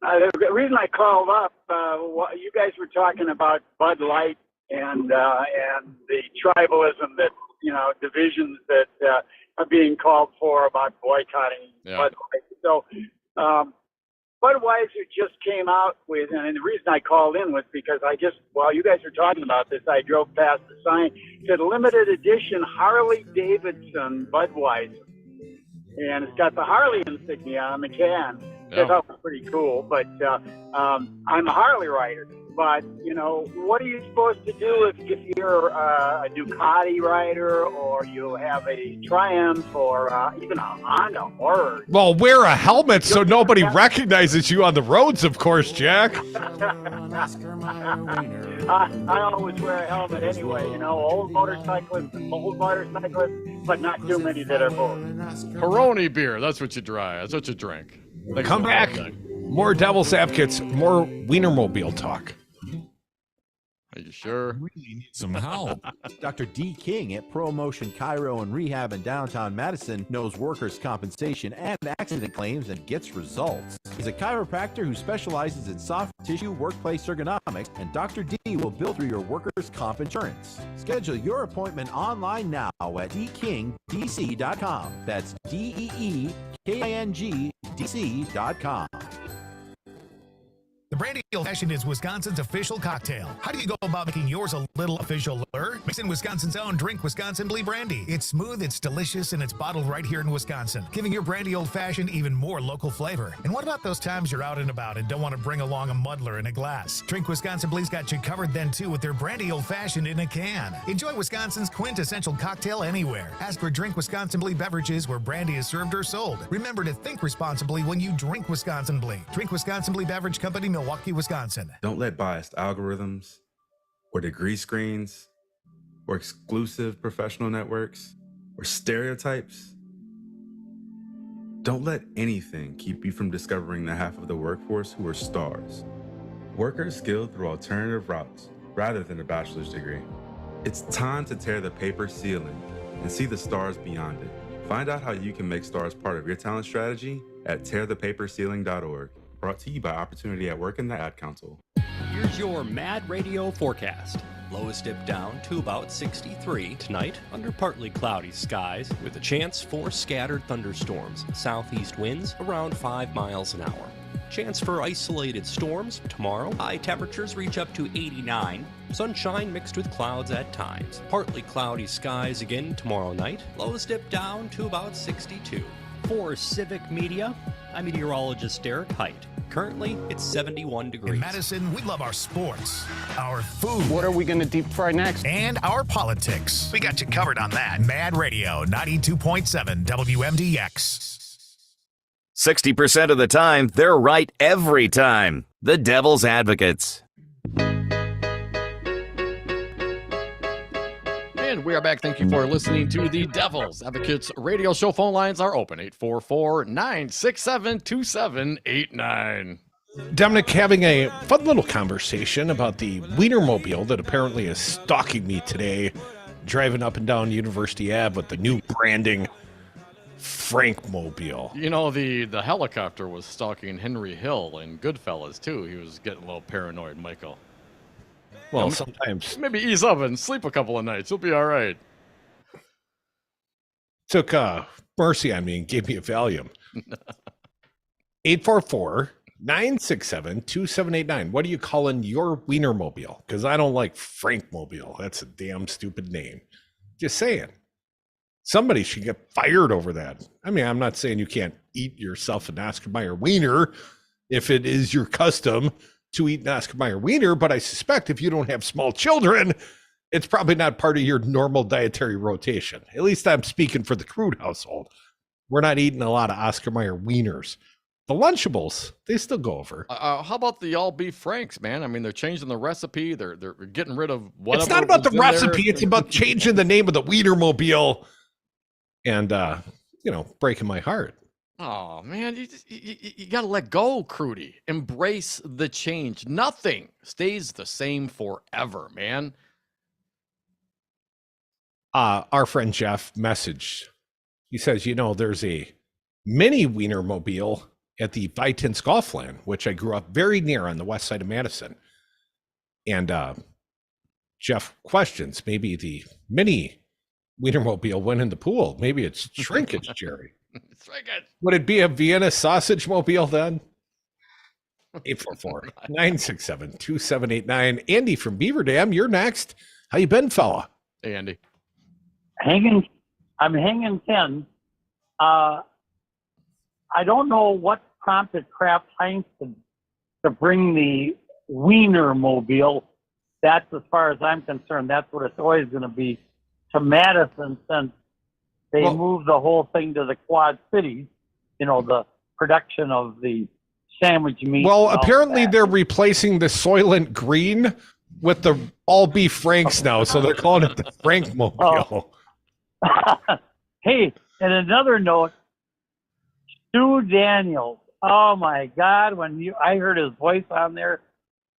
The reason I called up, you guys were talking about Bud Light and the tribalism that, divisions that are being called for about boycotting Bud Light. So, Budweiser just came out with, and the reason I called in was because while you guys were talking about this, I drove past the sign. It said limited edition Harley Davidson Budweiser. And it's got the Harley insignia on the can. I thought it was pretty cool, but I'm a Harley rider. But, what are you supposed to do if you're a Ducati rider, or you have a Triumph, or even a Honda or... Well, wear a helmet so nobody recognizes you on the roads, of course, Jack. I always wear a helmet anyway, old motorcyclists, but not too many that are both. Peroni beer, that's what you drink. Come back. More Devil's Advocates, more Weinermobile talk. Are you sure? Really need some help. Dr. D. King at ProMotion Chiro and Rehab in downtown Madison knows workers' compensation and accident claims and gets results. He's a chiropractor who specializes in soft tissue workplace ergonomics, and Dr. D will bill through your workers' comp insurance. Schedule your appointment online now at DKingDC.com. That's DEEKINGDC.com. The Brandy Old Fashioned is Wisconsin's official cocktail. How do you go about making yours a little official lure? Mix in Wisconsin's own Drink Wisconsin Blee Brandy. It's smooth, it's delicious, and it's bottled right here in Wisconsin, giving your Brandy Old Fashioned even more local flavor. And what about those times you're out and about and don't want to bring along a muddler in a glass? Drink Wisconsin Blee's got you covered then too with their Brandy Old Fashioned in a can. Enjoy Wisconsin's quintessential cocktail anywhere. Ask for Drink Wisconsin Blee beverages where brandy is served or sold. Remember to think responsibly when you drink Wisconsin Blee. Drink Wisconsin Blee Beverage Company, Milwaukee, Wisconsin. Don't let biased algorithms or degree screens or exclusive professional networks or stereotypes, don't let anything keep you from discovering the half of the workforce who are stars. Workers skilled through alternative routes rather than a bachelor's degree. It's time to tear the paper ceiling and see the stars beyond it. Find out how you can make stars part of your talent strategy at tearthepaperceiling.org. Brought to you by Opportunity at Work and the Ad Council. Here's your Mad Radio forecast. Lows dip down to about 63 tonight under partly cloudy skies with a chance for scattered thunderstorms. Southeast winds around 5 miles an hour. Chance for isolated storms tomorrow. High temperatures reach up to 89. Sunshine mixed with clouds at times. Partly cloudy skies again tomorrow night. Lows dip down to about 62. For Civic Media, I'm meteorologist Derek Height. Currently, it's 71 degrees. In Madison, we love our sports, our food. What are we going to deep fry next? And our politics. We got you covered on that. Mad Radio, 92.7 WMDX. 60% of the time, they're right every time. The Devil's Advocates. And we are back. Thank you for listening to the Devil's Advocates radio show. Phone lines are open. 844-967-2789. Dominic, having a fun little conversation about the Weinermobile that apparently is stalking me today, driving up and down University Ave with the new branding Frankmobile. You know, the helicopter was stalking Henry Hill in Goodfellas, too. He was getting a little paranoid, Michael. Well, sometimes. Maybe ease up and sleep a couple of nights. You'll be all right. Took mercy on me and gave me a Valium. 844-967-2789. What are you calling your Weinermobile? Because I don't like Frankmobile. That's a damn stupid name. Just saying. Somebody should get fired over that. I mean, I'm not saying you can't eat yourself an Oscar Mayer wiener if it is your custom to eat an Oscar Mayer wiener, but I suspect if you don't have small children, it's probably not part of your normal dietary rotation. At least I'm speaking for the Crude household. We're not eating a lot of Oscar Mayer wieners. The Lunchables, they still go over. How about the all beef Franks, man? I mean, they're changing the recipe. They're getting rid of whatever. It's not about the was in recipe. there. It's about changing the name of the Weinermobile and, breaking my heart. Oh, man, you got to let go, Crudy. Embrace the change. Nothing stays the same forever, man. Our friend Jeff messaged. He says, there's a mini Weinermobile at the Vitens Golfland, which I grew up very near on the west side of Madison. And Jeff questions, maybe the mini Weinermobile went in the pool. Maybe it's shrinkage, Jerry. Shrinkage. Would it be a Vienna sausage mobile then? 844-967-2789. Andy from Beaver Dam, you're next. How you been, fella? Hey, Andy. I'm hanging 10. I don't know what prompted Kraft Heinz to bring the Weinermobile. That's, as far as I'm concerned, that's what it's always going to be, to Madison, since they moved the whole thing to the Quad Cities, the production of the sandwich meat. Well, apparently they're replacing the Soylent Green with the all beef Franks now, so they're calling it the Frankmobile. Hey, and another note, Stu Daniels. Oh my God! I heard his voice on there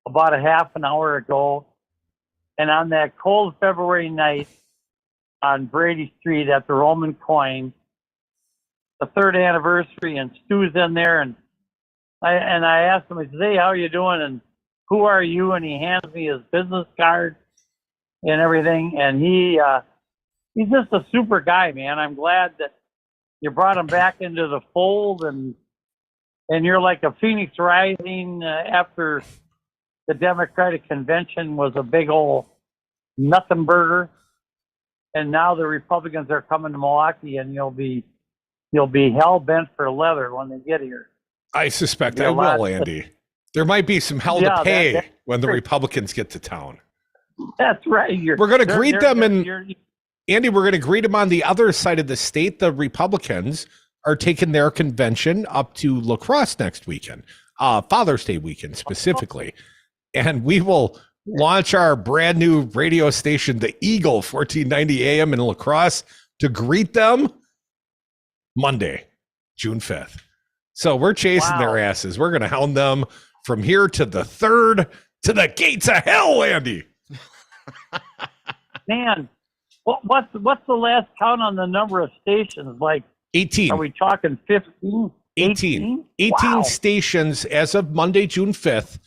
about a half an hour ago, and on that cold February night on Brady Street at the Roman Coin, the 3rd anniversary, and Stu's in there, and I asked him, I said, "Hey, how are you doing? And who are you?" And he hands me his business card and everything, and he's just a super guy, man. I'm glad that you brought him back into the fold, and you're like a phoenix rising after the Democratic convention was a big old nothing burger, and now the Republicans are coming to Milwaukee, and you'll be hell bent for leather when they get here. I suspect I will, Andy. There might be some hell to pay when the Republicans get to town. That's right. We're going to greet them, and Andy, we're going to greet them on the other side of the state. The Republicans are taking their convention up to La Crosse next weekend, Father's Day weekend specifically. And we will launch our brand new radio station, the Eagle, 1490 AM in La Crosse, to greet them Monday, June 5th. So we're chasing their asses. We're going to hound them from here to the 3rd to the gates of hell, Andy. Man, what's the last count on the number of stations? Like 18. Are we talking 15? 18 stations as of Monday, June 5th.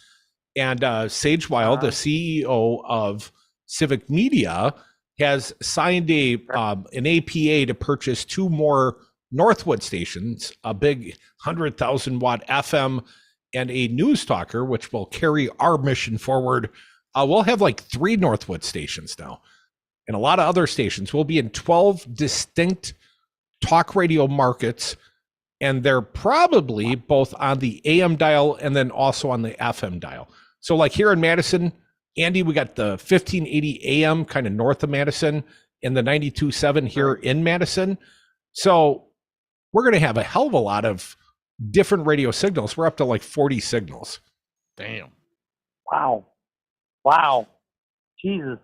And Sage Wild, the CEO of Civic Media, has signed an APA to purchase 2 more Northwood stations, a big 100,000 watt FM and a news talker, which will carry our mission forward. We'll have like 3 Northwood stations now, and a lot of other stations. We'll be in 12 distinct talk radio markets, and they're probably both on the AM dial and then also on the FM dial. So like here in Madison, Andy, we got the 1580 AM kind of north of Madison and the 92.7 here in Madison. So we're going to have a hell of a lot of different radio signals. We're up to like 40 signals. Damn. Wow. Jesus.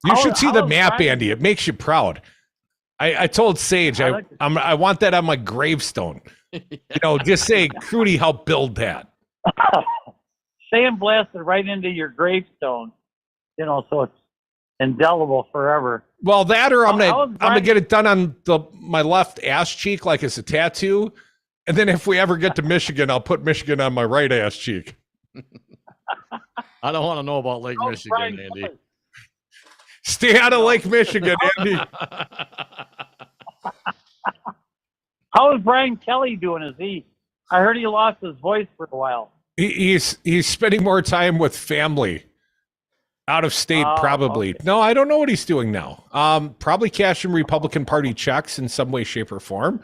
You should see the map, Andy. It makes you proud. I told Sage, I want that on my gravestone. Just say, Crudy helped build that. Sandblasted right into your gravestone. So indelible forever. Well, that or I'm How is gonna Brian- get it done on my left ass cheek like it's a tattoo, and then if we ever get to Michigan, I'll put Michigan on my right ass cheek. I don't want to know about Lake How's Michigan, Brian Andy. Kelly? Stay out of Lake Michigan, Andy. How is Brian Kelly doing? I heard he lost his voice for a while. He's spending more time with family. Out of state, Oh, probably. okay. No, I don't know what he's doing now. Probably cashing Republican Party checks in some way, shape, or form.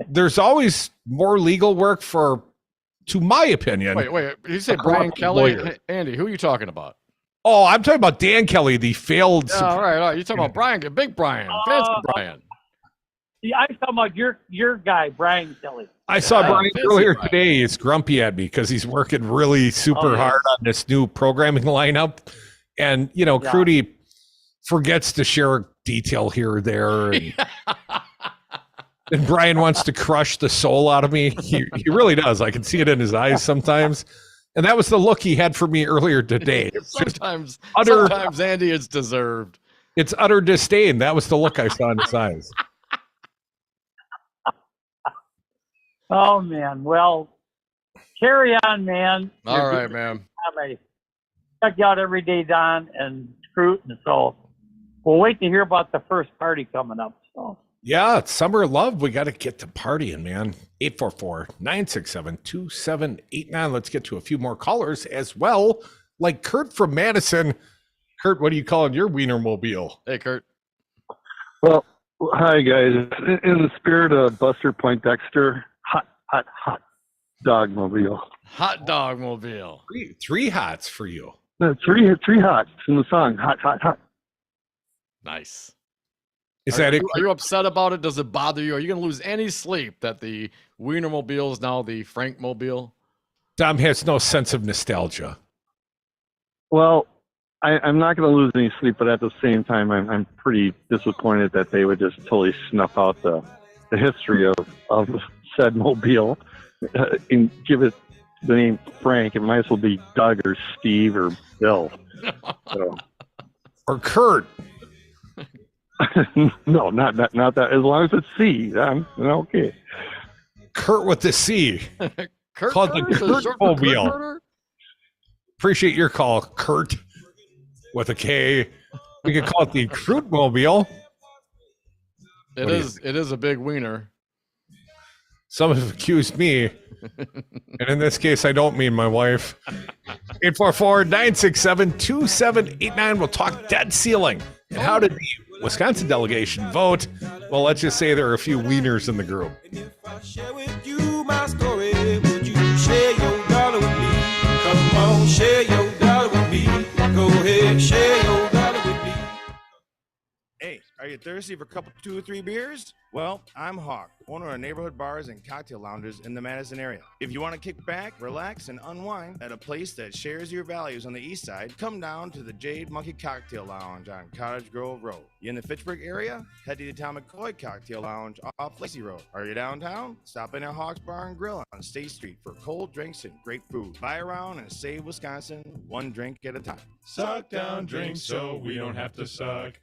There's always more legal work to my opinion. Wait. You say Brian Kelly? Hey, Andy, who are you talking about? Oh, I'm talking about Dan Kelly, the failed. Yeah, all right. You're talking about Brian, Big Brian, fancy Brian. See, I'm talking about your guy, Brian Kelly. I saw Brian fancy earlier Brian. today. He's grumpy at me because he's working really super hard on this new programming lineup. And, Crudy forgets to share a detail here or there. And, and Brian wants to crush the soul out of me. He really does. I can see it in his eyes sometimes. And that was the look he had for me earlier today. It's just Sometimes, utter, Andy, it's deserved. it's utter disdain. That was the look I saw in his eyes. Oh man, well, carry on, man. All right, man. I check you out every day, Don and Scroot, and so we'll wait to hear about the first party coming up. So Yeah, it's Summer of Love. We got to get to partying, man. 844-967-2789. Let's get to a few more callers as well. Like Kurt from Madison. Kurt, what are you calling your Weinermobile? Hey, Kurt. Well, hi, guys. In the spirit of Buster Poindexter, hot dogmobile. Hot dog mobile. Three hots for you. Three hots in the song. Hot. Nice. Are you upset about it? Does it bother you? Are you going to lose any sleep that the Weinermobile is now the Frankmobile? Dom has no sense of nostalgia. Well, I'm not going to lose any sleep, but at the same time, I'm pretty disappointed that they would just totally snuff out the history of said mobile and give it the name Frank. It might as well be Doug or Steve or Bill. So. Or Kurt. No, not that. As long as it's C, I'm okay. Kurt with the C. Kurt Called the Kurtmobile. Appreciate your call, Kurt with a K. We could call it the Kurtmobile. It is a big wiener. Some have accused me, and in this case, I don't mean my wife. 844-967-2789. We'll talk debt ceiling. And how did the Wisconsin delegation vote? Well, let's just say there are a few wieners in the group. Share with you my story. Would you share your dollar with me? Come on, share your dollar with me. Go ahead, share your dollar with me. Hey, are you thirsty for a couple, 2 or 3 beers? Well, I'm Hawk, owner of neighborhood bars and cocktail lounges in the Madison area. If you want to kick back, relax, and unwind at a place that shares your values on the east side, come down to the Jade Monkey Cocktail Lounge on Cottage Grove Road. You in the Fitchburg area? Head to the Tom McCoy Cocktail Lounge off Lacey Road. Are you downtown? Stop in at Hawk's Bar and Grill on State Street for cold drinks and great food. Buy around and save Wisconsin one drink at a time. Suck down drinks so we don't have to suck.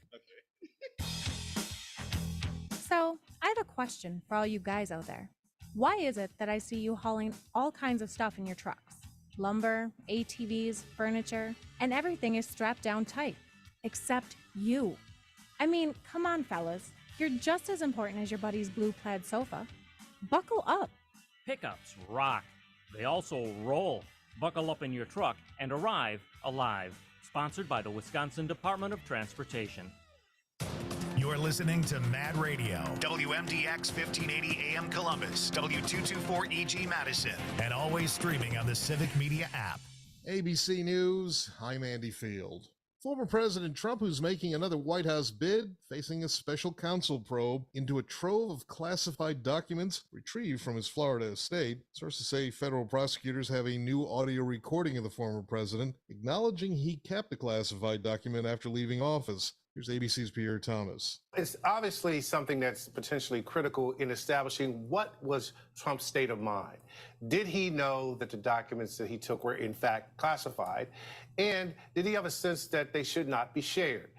So, I have a question for all you guys out there. Why is it that I see you hauling all kinds of stuff in your trucks? Lumber, ATVs, furniture, and everything is strapped down tight. Except you. I mean, come on, fellas. You're just as important as your buddy's blue plaid sofa. Buckle up. Pickups rock. They also roll. Buckle up in your truck and arrive alive. Sponsored by the Wisconsin Department of Transportation. You're listening to Mad Radio, WMDX 1580 AM Columbus, W224EG Madison, and always streaming on the Civic Media app. ABC News, I'm Andy Field. Former President Trump, who's making another White House bid, facing a special counsel probe into a trove of classified documents retrieved from his Florida estate. Sources say federal prosecutors have a new audio recording of the former president acknowledging he kept the classified document after leaving office. Here's ABC's Pierre Thomas. It's obviously something that's potentially critical in establishing what was Trump's state of mind. Did he know that the documents that he took were in fact classified? And did he have a sense that they should not be shared?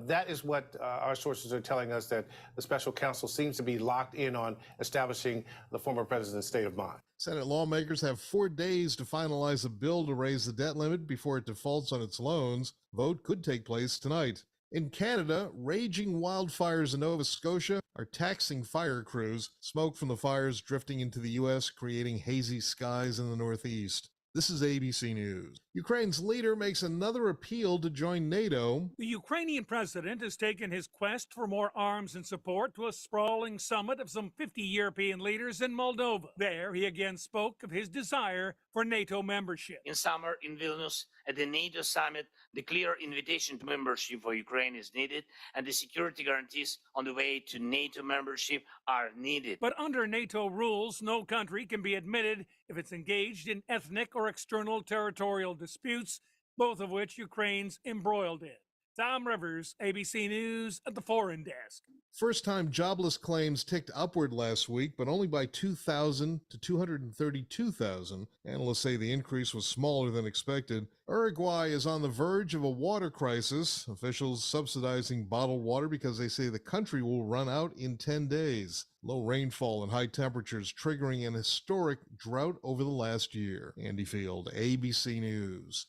That is what our sources are telling us, that the special counsel seems to be locked in on establishing the former president's state of mind. Senate lawmakers have 4 days to finalize a bill to raise the debt limit before it defaults on its loans. Vote could take place tonight. In Canada, raging wildfires in Nova Scotia are taxing fire crews. Smoke from the fires drifting into the U.S., creating hazy skies in the Northeast. This is ABC News. Ukraine's leader makes another appeal to join NATO. The Ukrainian president has taken his quest for more arms and support to a sprawling summit of some 50 European leaders in Moldova. There, he again spoke of his desire for NATO membership. In summer in Vilnius, at the NATO summit, the clear invitation to membership for Ukraine is needed, and the security guarantees on the way to NATO membership are needed. But under NATO rules, no country can be admitted if it's engaged in ethnic or external territorial disputes, both of which Ukraine's embroiled in. Tom Rivers, ABC News at the Foreign Desk. First-time jobless claims ticked upward last week, but only by 2,000 to 232,000. Analysts say the increase was smaller than expected. Uruguay is on the verge of a water crisis. Officials subsidizing bottled water because they say the country will run out in 10 days. Low rainfall and high temperatures triggering an historic drought over the last year. Andy Field, ABC News.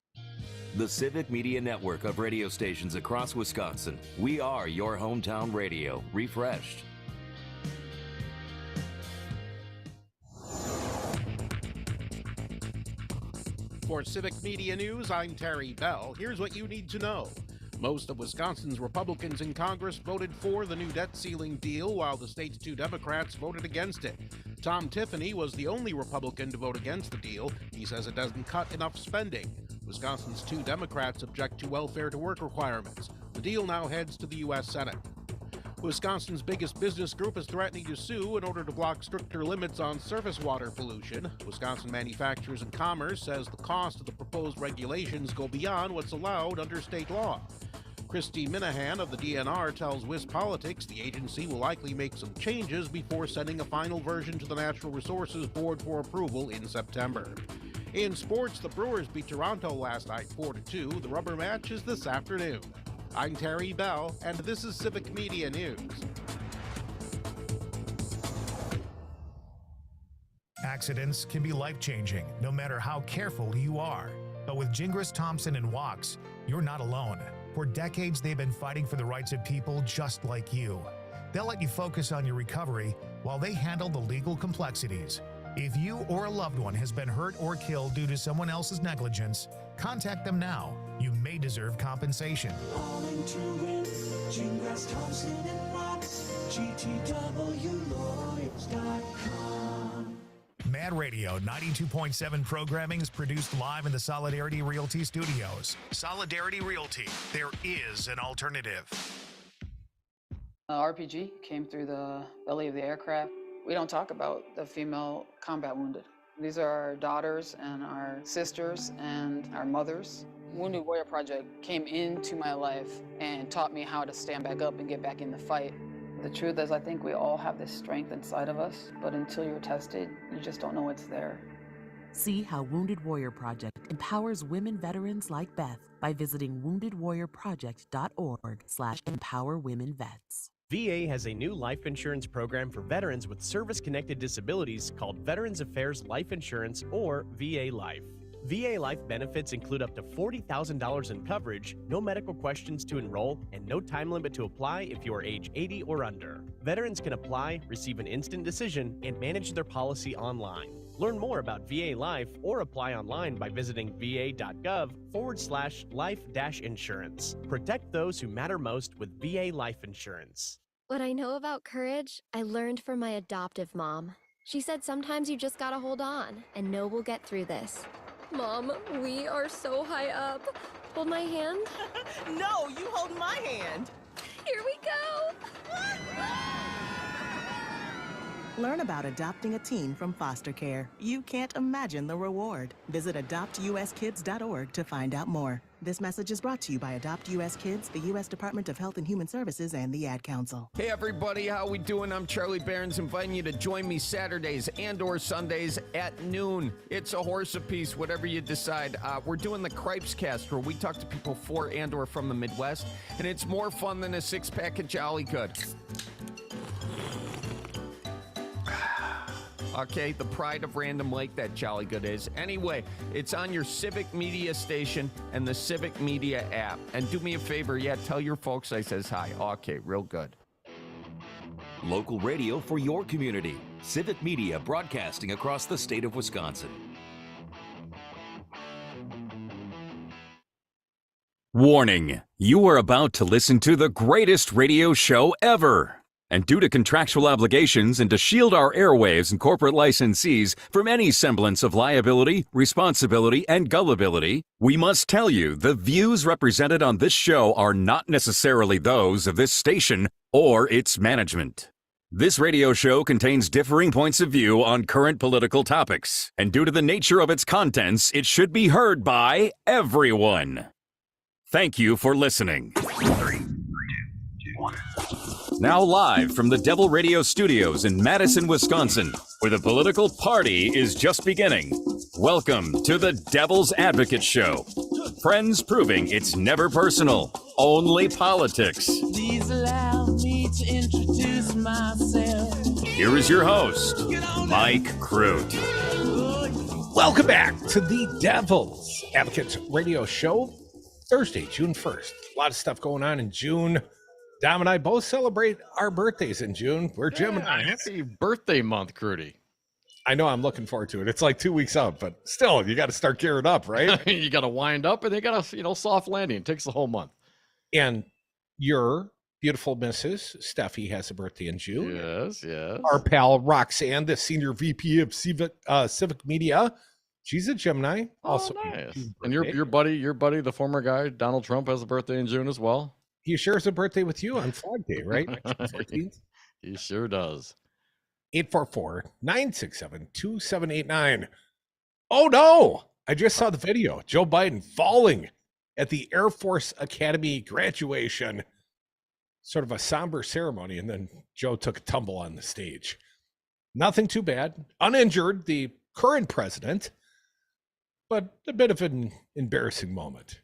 The Civic Media Network of radio stations across Wisconsin. We are your hometown radio, refreshed. For Civic Media News, I'm Terry Bell. Here's what you need to know. Most of Wisconsin's Republicans in Congress voted for the new debt ceiling deal, while the state's 2 Democrats voted against it. Tom Tiffany was the only Republican to vote against the deal. He says it doesn't cut enough spending. Wisconsin's 2 Democrats object to welfare-to-work requirements. The deal now heads to the U.S. Senate. Wisconsin's biggest business group is threatening to sue in order to block stricter limits on surface water pollution. Wisconsin Manufacturers and Commerce says the cost of the proposed regulations go beyond what's allowed under state law. Christy Minahan of the DNR tells WisPolitics the agency will likely make some changes before sending a final version to the Natural Resources Board for approval in September. In sports, the Brewers beat Toronto last night 4-2. The rubber match is this afternoon. I'm Terry Bell, and this is Civic Media News. Accidents can be life-changing, no matter how careful you are. But with Gingras Thompson and Wachs, you're not alone. For decades, they've been fighting for the rights of people just like you. They'll let you focus on your recovery while they handle the legal complexities. If you or a loved one has been hurt or killed due to someone else's negligence, contact them now. You may deserve compensation. Calling to win, Gingras Thompson and Wachs, GTWLawyers.com. Mad Radio 92.7 programming is produced live in the Solidarity Realty studios. Solidarity Realty, there is an alternative. RPG came through the belly of the aircraft. We don't talk about the female combat wounded. These are our daughters and our sisters and our mothers. Wounded Warrior Project came into my life and taught me how to stand back up and get back in the fight. The truth is, I think we all have this strength inside of us, but until you're tested, you just don't know it's there. See how Wounded Warrior Project empowers women veterans like Beth by visiting woundedwarriorproject.org/empowerwomenvets. VA has a new life insurance program for veterans with service-connected disabilities called Veterans Affairs Life Insurance, or VA Life. VA Life benefits include up to $40,000 in coverage, no medical questions to enroll, and no time limit to apply if you are age 80 or under. Veterans can apply, receive an instant decision, and manage their policy online. Learn more about VA Life or apply online by visiting va.gov/life-insurance. Protect those who matter most with VA Life Insurance. What I know about courage, I learned from my adoptive mom. She said sometimes you just gotta hold on and know we'll get through this. Mom, we are so high up. Hold my hand. No, you hold my hand. Here we go. Learn about adopting a teen from foster care. You can't imagine the reward. Visit adoptuskids.org to find out more. This message is brought to you by Adopt U.S. Kids, the U.S. Department of Health and Human Services, and the Ad Council. Hey everybody, how we doing? I'm Charlie Barons, inviting you to join me Saturdays and/or Sundays at noon. It's a horse apiece, whatever you decide. We're doing the Cripes Cast, where we talk to people for and/or from the Midwest, and it's more fun than a six-pack of Jolly Good. Okay, the pride of Random Lake, that Jolly Good is. Anyway, it's on your Civic Media station and the Civic Media app. And do me a favor, tell your folks I says hi. Okay, real good. Local radio for your community. Civic Media broadcasting across the state of Wisconsin. Warning, you are about to listen to the greatest radio show ever. And due to contractual obligations and to shield our airwaves and corporate licensees from any semblance of liability, responsibility, and gullibility, we must tell you the views represented on this show are not necessarily those of this station or its management. This radio show contains differing points of view on current political topics, and due to the nature of its contents, it should be heard by everyone. Thank you for listening. 3, 2, 1. Now live from the Devil Radio Studios in Madison, Wisconsin, where the political party is just beginning. Welcome to the Devil's Advocate Show. Friends proving it's never personal, only politics. Please allow me to introduce myself. Here is your host, Mike Crute. Welcome back to the Devil's Advocate Radio Show, Thursday, June 1st. A lot of stuff going on in June. Dom and I both celebrate our birthdays in June. We're Gemini. Happy birthday month, Crudy. I know, I'm looking forward to it. It's like 2 weeks out, but still, you got to start gearing up, right? You got to wind up, and they got a soft landing. It takes the whole month. And your beautiful Mrs. Steffi has a birthday in June. Yes. Our pal Roxanne, the senior VP of Civic Media, she's a Gemini. Also, nice. And your buddy, the former guy, Donald Trump, has a birthday in June as well. He shares a birthday with you on Flag Day, right? 14th. He sure does. 844-967-2789. Oh, no. I just saw the video. Joe Biden falling at the Air Force Academy graduation. Sort of a somber ceremony, and then Joe took a tumble on the stage. Nothing too bad. Uninjured, the current president, but a bit of an embarrassing moment.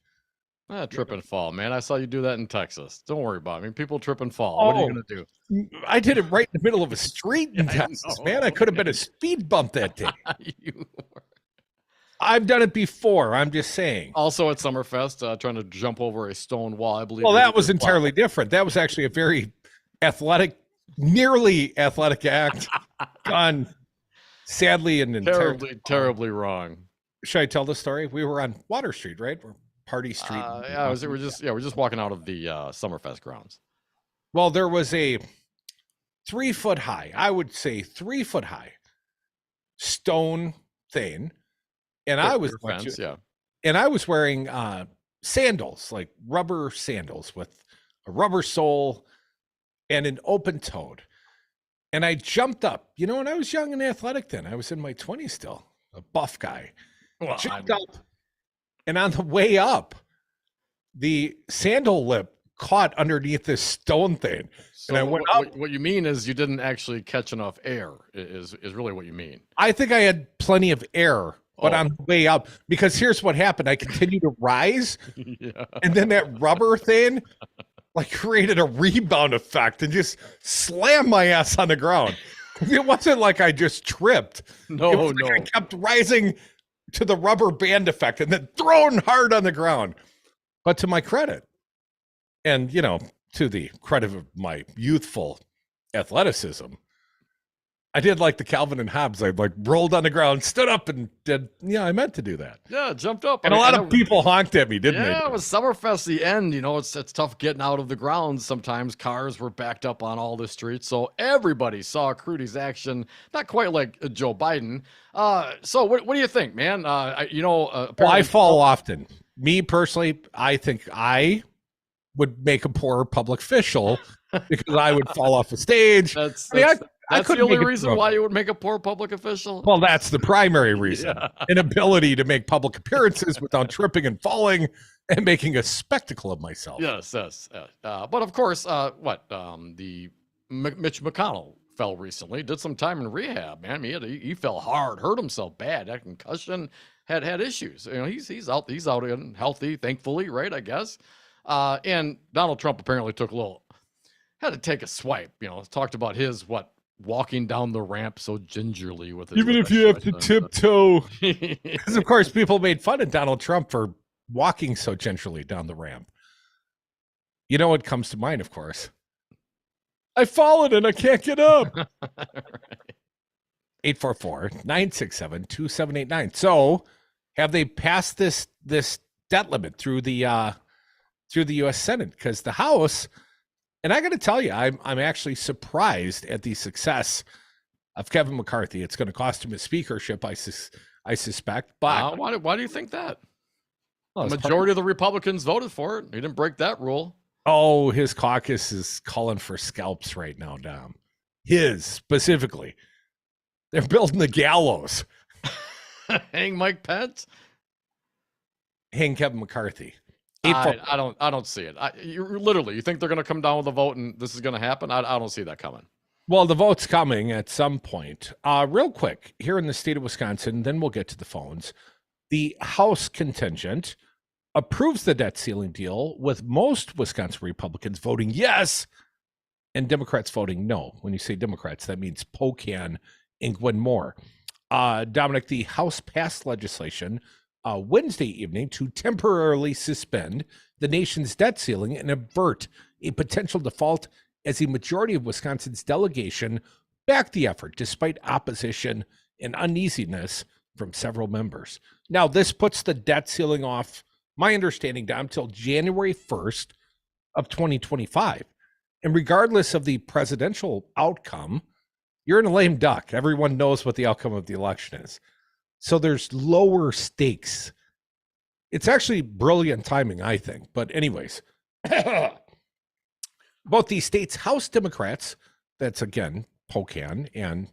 Trip and fall, man. I saw you do that in Texas. Don't worry about it. I mean, people trip and fall. What are you going to do? I did it right in the middle of a street in Texas, man. I could have been a speed bump that day. I've done it before. I'm just saying. Also at Summerfest, trying to jump over a stone wall, I believe. Well, that was entirely different. That was actually a very nearly athletic act gone sadly and terribly wrong. Should I tell the story? We were on Water Street, right? Party Street. We're just walking out of the Summerfest grounds. Well, there was a 3 foot high, I would say 3 foot high stone thing, and I was wearing sandals, like rubber sandals with a rubber sole and an open toed. And I jumped up. You know, when I was young and athletic then, I was in my 20s still, a buff guy. Well, jumped up. And on the way up, the sandal lip caught underneath this stone thing. So and I went up. What you mean is you didn't actually catch enough air is really what you mean. I think I had plenty of air, but on the way up, because here's what happened. I continued to rise, and then that rubber thing created a rebound effect and just slammed my ass on the ground. It wasn't like I just tripped. No. I kept rising to the rubber band effect and then thrown hard on the ground. But to my credit, and to the credit of my youthful athleticism, I did like the Calvin and Hobbes. I rolled on the ground, stood up, and did. Yeah, I meant to do that. Yeah, jumped up, and a lot of people honked at me, didn't they? Yeah, it was Summerfest. The end. It's tough getting out of the grounds. Sometimes cars were backed up on all the streets, so everybody saw Crudy's action. Not quite like Joe Biden. So what do you think, man? I fall often. Me personally, I think I would make a poor public official because I would fall off the stage. That's the only reason why you would make a poor public official? Well, that's the primary reason. Yeah. Inability to make public appearances without tripping and falling and making a spectacle of myself. Yes. But of course, Mitch McConnell fell recently, did some time in rehab, man. He fell hard, hurt himself bad, had concussion, had issues. He's out and healthy, thankfully, right? I guess. And Donald Trump apparently had to take a swipe. Talked about his walking down the ramp so gingerly with his. Even if you have to tiptoe, because of course people made fun of Donald Trump for walking so gingerly down the ramp. You know what comes to mind, of course. I've fallen and I can't get up. 844-967-2789. So, have they passed this debt limit through the U.S. Senate? Because the House, and I got to tell you, I'm actually surprised at the success of Kevin McCarthy. It's going to cost him his speakership, I suspect. But why do you think that? Well, the majority of the Republicans voted for it. He didn't break that rule. Oh, his caucus is calling for scalps right now, Dom. His, specifically. They're building the gallows. Hang Mike Pence? Hang Kevin McCarthy. I don't see it. You think they're going to come down with a vote and this is going to happen? I don't see that coming. Well, the vote's coming at some point. Real quick, here in the state of Wisconsin, then we'll get to the phones. The House contingent approves the debt ceiling deal, with most Wisconsin Republicans voting yes and Democrats voting no. When you say Democrats, that means Pocan and Gwen Moore. Dominic, the House passed legislation Wednesday evening to temporarily suspend the nation's debt ceiling and avert a potential default, as a majority of Wisconsin's delegation backed the effort despite opposition and uneasiness from several members. Now, this puts the debt ceiling off, my understanding, Dom, till January 1st of 2025. And regardless of the presidential outcome, you're in a lame duck. Everyone knows what the outcome of the election is. So there's lower stakes. It's actually brilliant timing, I think. But anyways, both the state's House Democrats, that's again Pocan and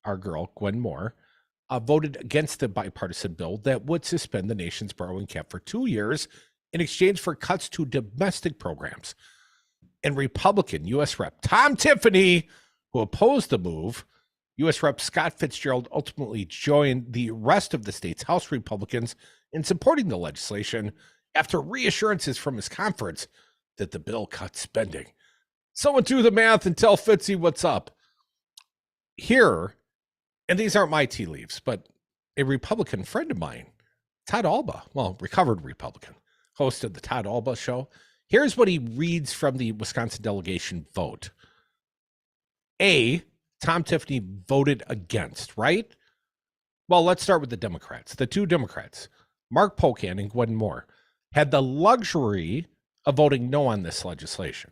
our girl Gwen Moore, voted against the bipartisan bill that would suspend the nation's borrowing cap for 2 years in exchange for cuts to domestic programs. And Republican U.S. Rep. Tom Tiffany, who opposed the move, U.S. Rep. Scott Fitzgerald ultimately joined the rest of the state's House Republicans in supporting the legislation after reassurances from his conference that the bill cut spending. Someone do the math and tell Fitzy what's up. Here, and these aren't my tea leaves, but a Republican friend of mine, Todd Alba, recovered Republican, hosted the Todd Alba show. Here's what he reads from the Wisconsin delegation vote. A, Tom Tiffany voted against, right? Well, let's start with the Democrats. The two Democrats, Mark Pocan and Gwen Moore, had the luxury of voting no on this legislation.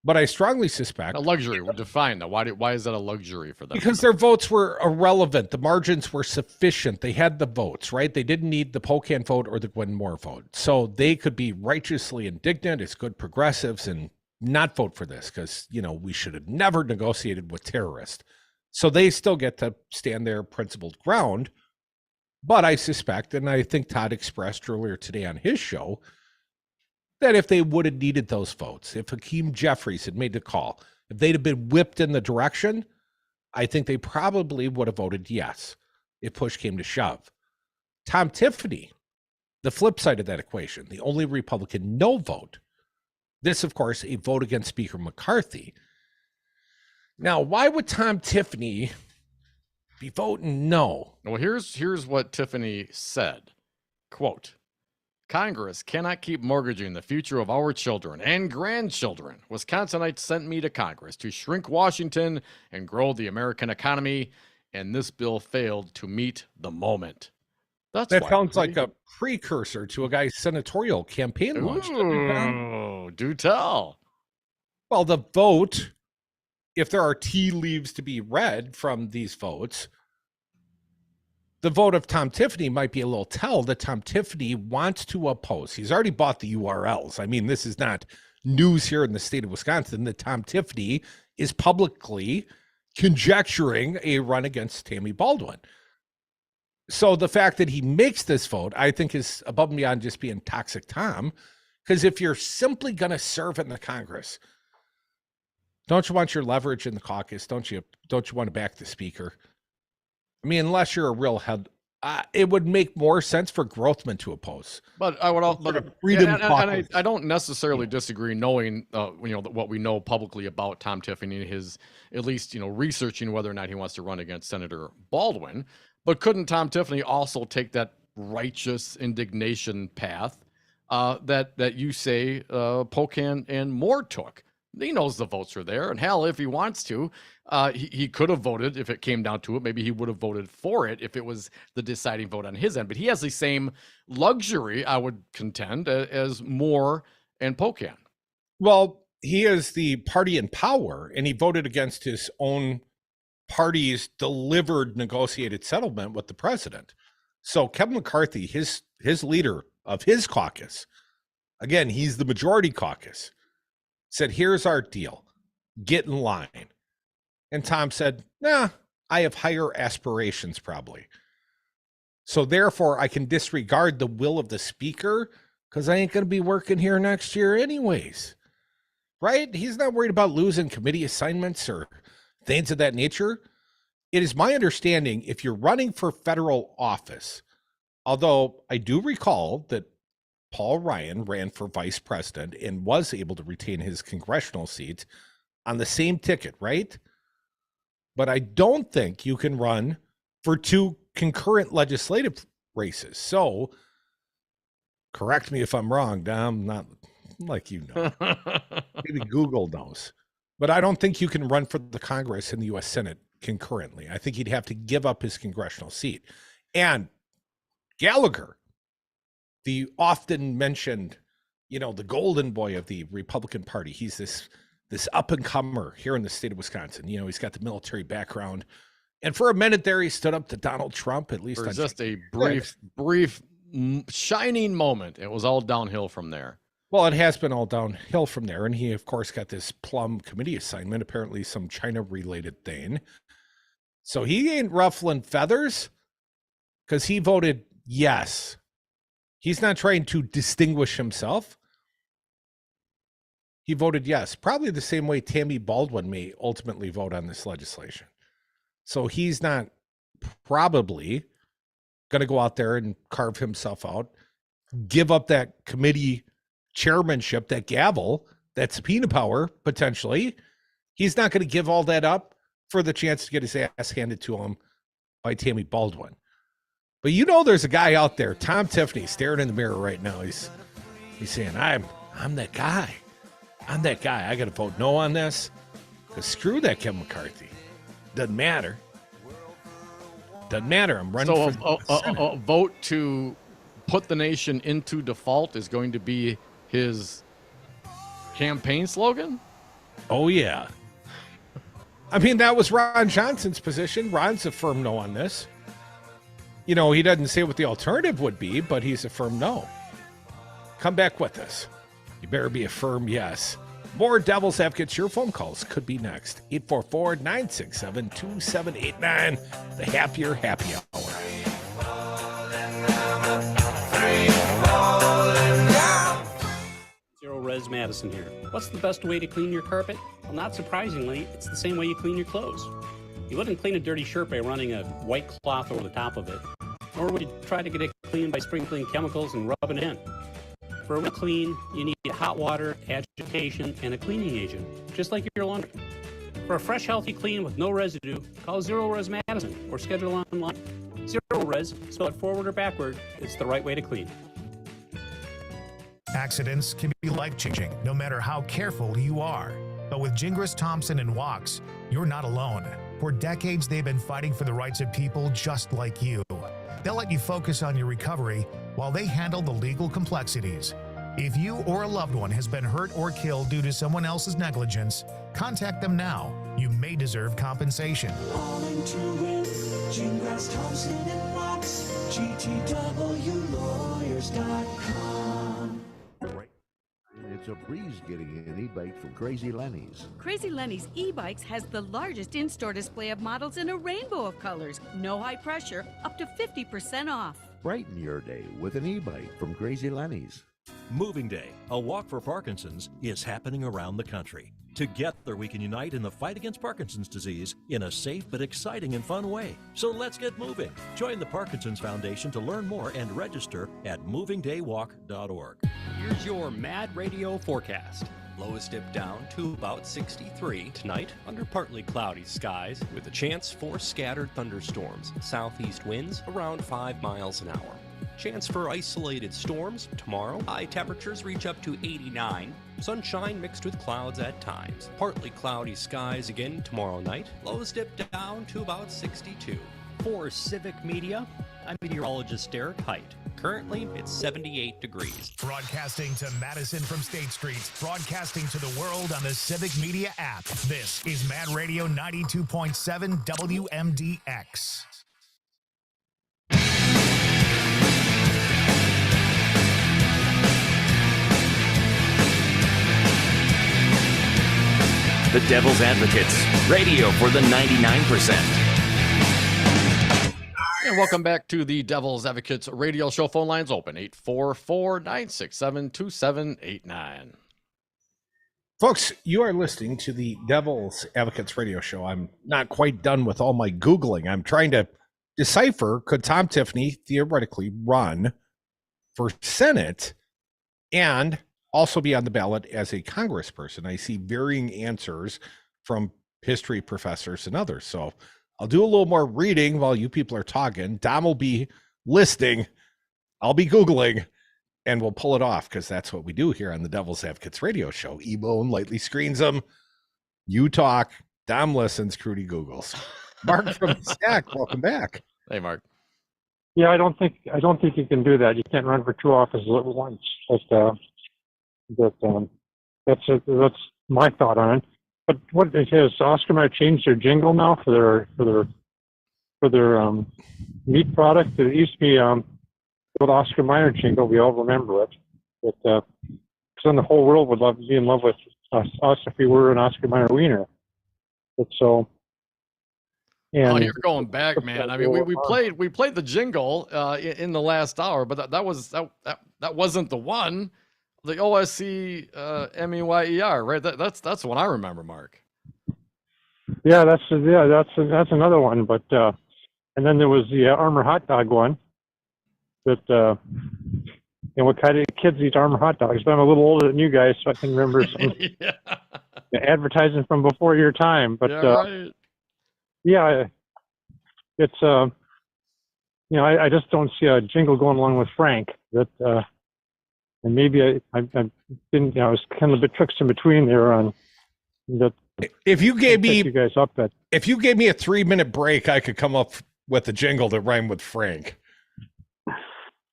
But I strongly suspect... A luxury, we're defined. Why is that a luxury for them? Because their votes were irrelevant. The margins were sufficient. They had the votes, right? They didn't need the Pocan vote or the Gwen Moore vote. So they could be righteously indignant as good progressives and not vote for this because, we should have never negotiated with terrorists. So they still get to stand their principled ground. But I suspect, and I think Todd expressed earlier today on his show, that if they would have needed those votes, if Hakeem Jeffries had made the call, if they'd have been whipped in the direction, I think they probably would have voted yes if push came to shove. Tom Tiffany, the flip side of that equation, the only Republican no vote. This, of course, a vote against Speaker McCarthy. Now, why would Tom Tiffany be voting no? Well, here's what Tiffany said. Quote, Congress cannot keep mortgaging the future of our children and grandchildren. Wisconsinites sent me to Congress to shrink Washington and grow the American economy, and this bill failed to meet the moment. That sounds like a precursor to a guy's senatorial campaign launch. Ooh, do tell. Well, the vote, if there are tea leaves to be read from these votes, the vote of Tom Tiffany might be a little tell that Tom Tiffany wants to oppose. He's already bought the URLs. I mean, this is not news here in the state of Wisconsin that Tom Tiffany is publicly conjecturing a run against Tammy Baldwin. So the fact that he makes this vote, I think, is above and beyond just being toxic Tom. Because if you're simply going to serve in the Congress, don't you want your leverage in the caucus? Don't you want to back the speaker? I mean, unless you're a real head, it would make more sense for Grothman to oppose. But I would also, I don't necessarily disagree, knowing what we know publicly about Tom Tiffany and his, at least researching whether or not he wants to run against Senator Baldwin. But couldn't Tom Tiffany also take that righteous indignation path that you say Pocan and Moore took? He knows the votes are there, and hell, if he wants to, he could have voted if it came down to it. Maybe he would have voted for it if it was the deciding vote on his end. But he has the same luxury, I would contend, as Moore and Pocan. Well, he is the party in power, and he voted against his own party's delivered negotiated settlement with the president. So Kevin McCarthy, his leader of his caucus, again, he's the majority caucus, said, here's our deal. Get in line. And Tom said, nah, I have higher aspirations probably. So therefore, I can disregard the will of the speaker because I ain't going to be working here next year anyways. Right? He's not worried about losing committee assignments or things of that nature. It is my understanding, if you're running for federal office, although I do recall that Paul Ryan ran for vice president and was able to retain his congressional seat on the same ticket, right? But I don't think you can run for two concurrent legislative races. So correct me if I'm wrong, Dom, not like maybe Google knows. But I don't think you can run for the Congress and the U.S. Senate concurrently. I think he'd have to give up his congressional seat. And Gallagher, the often mentioned, the golden boy of the Republican Party. He's this up-and-comer here in the state of Wisconsin. He's got the military background. And for a minute there, he stood up to Donald Trump, at least. For just a brief, shining moment. It was all downhill from there. Well, it has been all downhill from there. And he, of course, got this plum committee assignment, apparently some China-related thing. So he ain't ruffling feathers because he voted yes. He's not trying to distinguish himself. He voted yes, probably the same way Tammy Baldwin may ultimately vote on this legislation. So he's not probably going to go out there and carve himself out, give up that committee chairmanship, that gavel, that subpoena power, potentially. He's not going to give all that up for the chance to get his ass handed to him by Tammy Baldwin. But there's a guy out there, Tom Tiffany, staring in the mirror right now. He's saying, I'm that guy. I'm that guy. I got to vote no on this. Because screw that Kevin McCarthy. Doesn't matter. Doesn't matter. I'm running for a vote to put the nation into default is going to be his campaign slogan? Oh, yeah. I mean, that was Ron Johnson's position. Ron's a firm no on this. He doesn't say what the alternative would be, but he's a firm no. Come back with us. You better be a firm yes. More Devil's Advocates. Your phone calls could be next. 844-967-2789. The Happier Happy Hour. Zero Res Madison here. What's the best way to clean your carpet? Well, not surprisingly, it's the same way you clean your clothes. You wouldn't clean a dirty shirt by running a white cloth over the top of it, nor would you try to get it clean by sprinkling chemicals and rubbing it in. For a real clean, you need hot water, agitation, and a cleaning agent, just like your laundry. For a fresh, healthy clean with no residue, call Zero Res Madison or schedule online. Zero Res, spell it forward or backward, it's the right way to clean. Accidents can be life-changing, no matter how careful you are. But with Gingras, Thompson, and Wachs, you're not alone. For decades, they've been fighting for the rights of people just like you. They'll let you focus on your recovery while they handle the legal complexities. If you or a loved one has been hurt or killed due to someone else's negligence, contact them now. You may deserve compensation. Calling to win, Gingras, Thompson, and Wachs, GTWlawyers.com. It's a breeze getting an e-bike from Crazy Lenny's. Crazy Lenny's e-bikes has the largest in-store display of models in a rainbow of colors. No high pressure, up to 50% off. Brighten your day with an e-bike from Crazy Lenny's. Moving Day, a walk for Parkinson's, is happening around the country. Together we can unite in the fight against Parkinson's disease in a safe but exciting and fun way. So let's get moving. Join the Parkinson's Foundation to learn more and register at movingdaywalk.org. Here's your Mad Radio forecast. Lows dip down to about 63 tonight under partly cloudy skies with a chance for scattered thunderstorms. Southeast winds around 5 miles an hour. Chance for isolated storms tomorrow. High temperatures reach up to 89. Sunshine mixed with clouds at times. Partly cloudy skies again tomorrow night. Lows dip down to about 62. For Civic Media, I'm meteorologist Derek Height. Currently, it's 78 degrees. Broadcasting to Madison from State Street. Broadcasting to the world on the Civic Media app. This is Mad Radio 92.7 WMDX. The Devil's Advocates, radio for the 99%. And welcome back to the Devil's Advocates radio show. Phone lines open, 844-967-2789. Folks, you are listening to the Devil's Advocates radio show. I'm not quite done with all my Googling. I'm trying to decipher, could Tom Tiffany theoretically run for Senate and also be on the ballot as a congressperson? I see varying answers from history professors and others. So I'll do a little more reading while you people are talking. Dom will be listening. I'll be Googling, and we'll pull it off because that's what we do here on the Devil's Advocates radio show. E-Bone lightly screens them. You talk. Dom listens. Crudy Googles. Mark from Stack, welcome back. Hey, Mark. Yeah, I don't think you can do that. You can't run for two offices at once. That's my thought on it. But what has Oscar Mayer changed their jingle now for their meat product? It used to be the Oscar Mayer jingle. We all remember it. Because then the whole world would be in love with us if we were an Oscar Mayer wiener. But so. And you're going back, man. I mean, we played the jingle in the last hour, but that wasn't the one. The OSC right? That's the one I remember, Mark. Yeah, that's another one. But and then there was the Armour hot dog one. That what kind of kids eat Armour hot dogs? But I'm a little older than you guys, so I can remember some advertising from before your time. But right. Yeah, it's I just don't see a jingle going along with Frank. And maybe I didn't. I was kind of a bit tricked in between there on that. If you gave me you guys up at, if you gave me a 3-minute break, I could come up with a jingle that rhymed with Frank.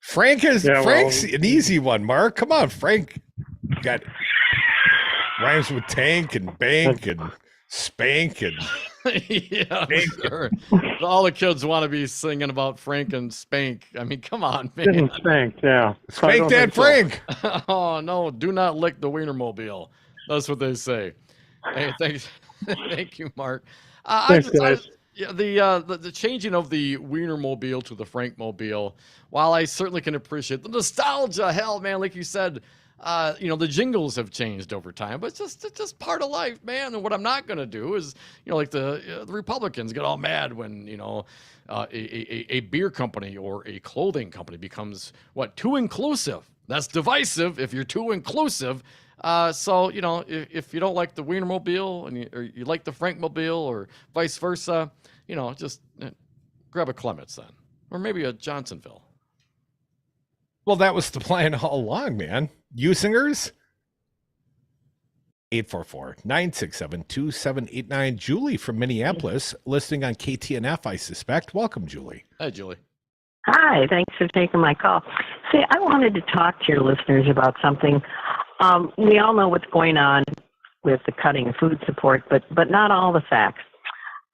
Frank's an easy one, Mark. Come on, Frank got rhymes with tank and bank and spank and yeah, sure. All the kids want to be singing about Frank and Spank. I mean, come on, man. Spank, yeah. Spank that Frank. So. Oh no, do not lick the Weinermobile. That's what they say. Hey, thanks. Thank you, Mark. Thanks, guys. The changing of the Weinermobile to the Frankmobile, while I certainly can appreciate the nostalgia, hell, man, like you said, the jingles have changed over time, but it's just part of life, man. And what I'm not going to do is, like the Republicans get all mad when, a beer company or a clothing company becomes too inclusive. That's divisive if you're too inclusive. So, if you don't like the Weinermobile or you like the Frankmobile or vice versa, just grab a Clements then, or maybe a Johnsonville. Well, that was the plan all along, man. You singers? 844-967-2789. Julie from Minneapolis, listening on KTNF, I suspect. Welcome, Julie. Hi, Julie. Hi, thanks for taking my call. See, I wanted to talk to your listeners about something. We all know what's going on with the cutting of food support, but not all the facts.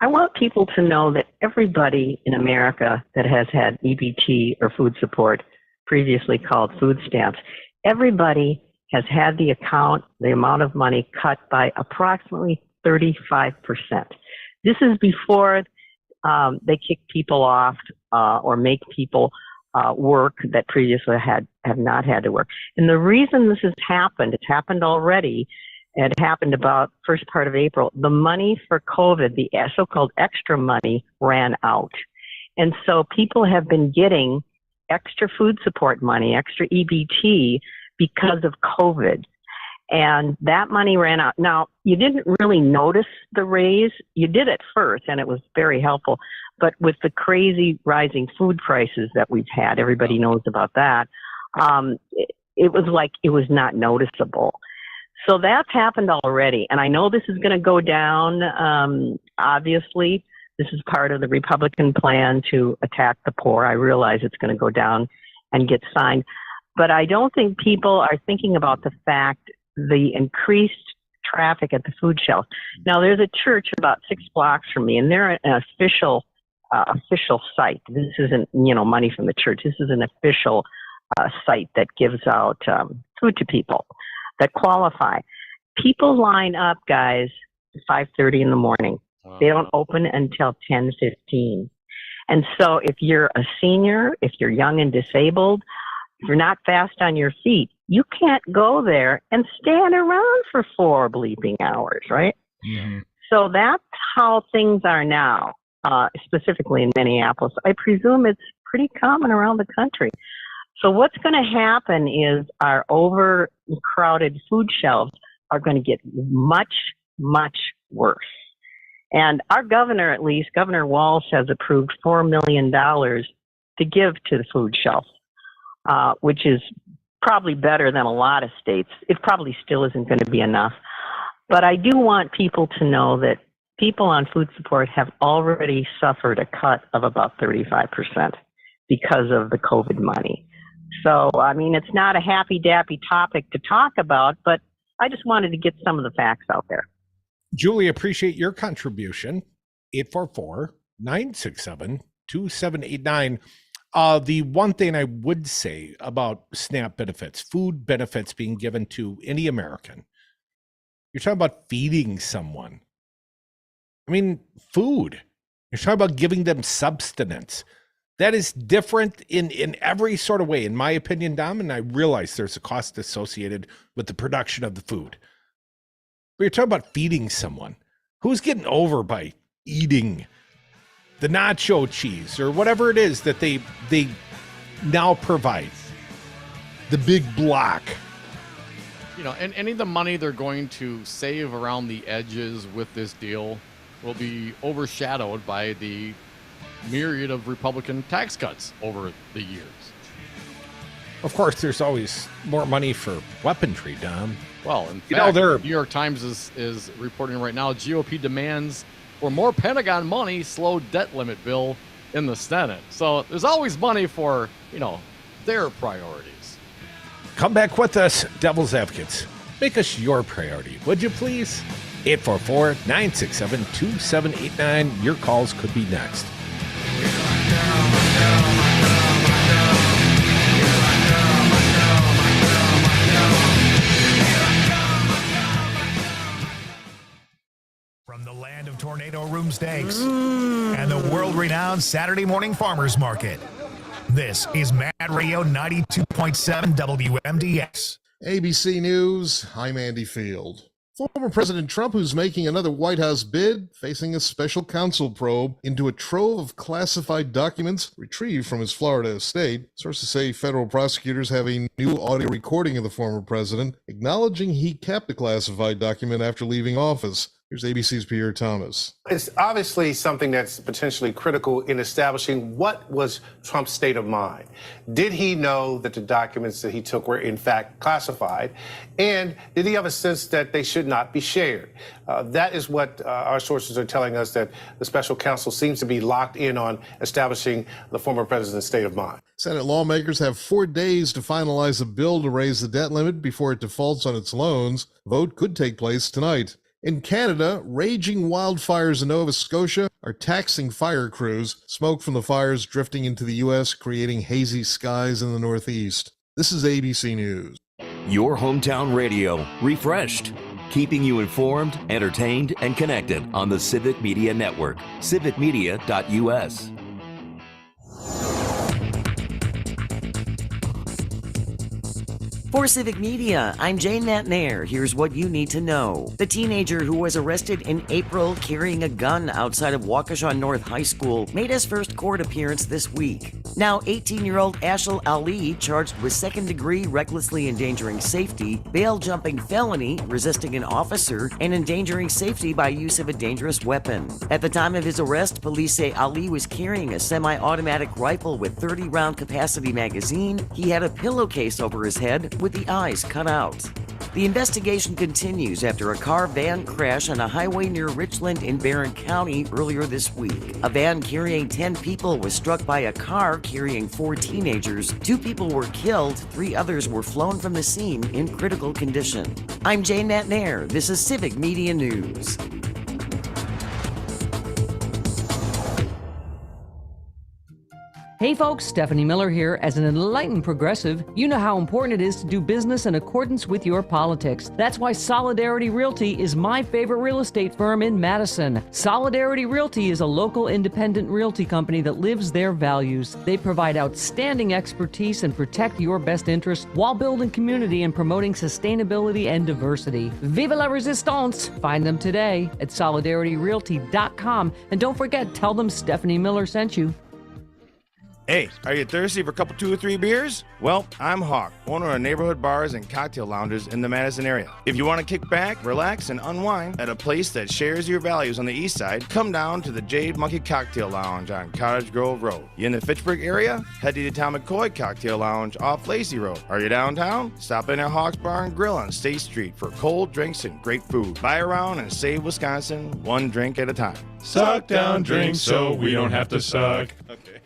I want people to know that everybody in America that has had EBT or food support, previously called food stamps, everybody has had the amount of money cut by approximately 35%. This is before they kick people off or make people work that previously have not had to work. And the reason this has happened, it's happened already. It happened about first part of April. The money for COVID, the so-called extra money, ran out. And so people have been getting extra food support money, extra EBT, because of COVID. And that money ran out. Now, you didn't really notice the raise. You did at first, and it was very helpful. But with the crazy rising food prices that we've had, everybody knows about that, it was like it was not noticeable. So that's happened already. And I know this is going to go down. Obviously, this is part of the Republican plan to attack the poor. I realize it's going to go down and get signed. But I don't think people are thinking about the fact the increased traffic at the food shelf. Now, there's a church about 6 blocks from me, and they're an official site. This isn't, money from the church. This is an official site that gives out food to people that qualify. People line up, guys, at 5:30 in the morning. They don't open until 10:15. And so if you're a senior, if you're young and disabled, if you're not fast on your feet, you can't go there and stand around for 4 bleeping hours, right? Mm-hmm. So that's how things are now, specifically in Minneapolis. I presume it's pretty common around the country. So what's going to happen is our overcrowded food shelves are going to get much, much worse. And our governor, at least, Governor Walsh, has approved $4 million to give to the food shelf, which is probably better than a lot of states. It probably still isn't going to be enough. But I do want people to know that people on food support have already suffered a cut of about 35% because of the COVID money. So, I mean, it's not a happy-dappy topic to talk about, but I just wanted to get some of the facts out there. Julie, appreciate your contribution. 844-967-2789. The one thing I would say about SNAP benefits, food benefits being given to any American, you're talking about feeding someone. I mean, food. You're talking about giving them substance. That is different in every sort of way, in my opinion, Dom, and I realize there's a cost associated with the production of the food. But you're talking about feeding someone. Who's getting over by eating the nacho cheese or whatever it is that they now provide? The big block. And any of the money they're going to save around the edges with this deal will be overshadowed by the myriad of Republican tax cuts over the years. Of course, there's always more money for weaponry, Dom. Well, in fact, the New York Times is reporting right now, GOP demands for more Pentagon money, slow debt limit bill in the Senate. So there's always money for, their priorities. Come back with us, Devil's Advocates. Make us your priority, would you please? 844-967-2789. Your calls could be next. From the land of tornado room steaks and the world-renowned Saturday morning farmers market, this is Mad Radio 92.7 WMDX. ABC News, I'm Andy Field. Former President Trump, who's making another White House bid, facing a special counsel probe into a trove of classified documents retrieved from his Florida estate. Sources say federal prosecutors have a new audio recording of the former president, acknowledging he kept the classified document after leaving office. Here's ABC's Pierre Thomas. It's obviously something that's potentially critical in establishing what was Trump's state of mind. Did he know that the documents that he took were in fact classified? And did he have a sense that they should not be shared? That is what our sources are telling us, that the special counsel seems to be locked in on establishing the former president's state of mind. Senate lawmakers have 4 days to finalize a bill to raise the debt limit before it defaults on its loans. Vote could take place tonight. In Canada, raging wildfires in Nova Scotia are taxing fire crews. Smoke from the fires drifting into the U.S., creating hazy skies in the Northeast. This is ABC News. Your hometown radio, refreshed. Keeping you informed, entertained, and connected on the Civic Media Network. civicmedia.us. For Civic Media, I'm Jane Matnair. Here's what you need to know. The teenager who was arrested in April carrying a gun outside of Waukesha North High School made his first court appearance this week. Now, 18-year-old Ashel Ali, charged with second-degree recklessly endangering safety, bail-jumping felony, resisting an officer, and endangering safety by use of a dangerous weapon. At the time of his arrest, police say Ali was carrying a semi-automatic rifle with 30-round capacity magazine. He had a pillowcase over his head with the eyes cut out. The investigation continues after a car-van crash on a highway near Richland in Barron County earlier this week. A van carrying 10 people was struck by a car carrying 4 teenagers. 2 people were killed, 3 others were flown from the scene in critical condition. I'm Jane Matnair. This is Civic Media News. Hey folks, Stephanie Miller here. As an enlightened progressive, you know how important it is to do business in accordance with your politics. That's why Solidarity Realty is my favorite real estate firm in Madison. Solidarity Realty is a local independent realty company that lives their values. They provide outstanding expertise and protect your best interests while building community and promoting sustainability and diversity. Viva la resistance! Find them today at solidarityrealty.com. And don't forget, tell them Stephanie Miller sent you. Hey, are you thirsty for a couple 2 or 3 beers? Well, I'm Hawk, owner of neighborhood bars and cocktail lounges in the Madison area. If you want to kick back, relax, and unwind at a place that shares your values on the east side, come down to the Jade Monkey Cocktail Lounge on Cottage Grove Road. You in the Fitchburg area? Head to the Tom McCoy Cocktail Lounge off Lacey Road. Are you downtown? Stop in at Hawk's Bar and Grill on State Street for cold drinks and great food. Buy around and save Wisconsin one drink at a time. Suck down drinks so we don't have to suck. Okay.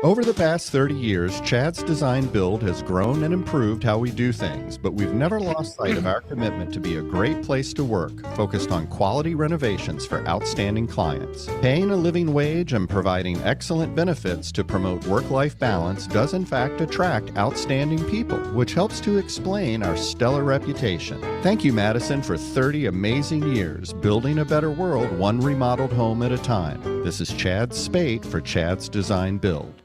Over the past 30 years, Chad's Design Build has grown and improved how we do things, but we've never lost sight of our commitment to be a great place to work, focused on quality renovations for outstanding clients. Paying a living wage and providing excellent benefits to promote work-life balance does in fact attract outstanding people, which helps to explain our stellar reputation. Thank you, Madison, for 30 amazing years, building a better world one remodeled home at a time. This is Chad Spate for Chad's Design Build.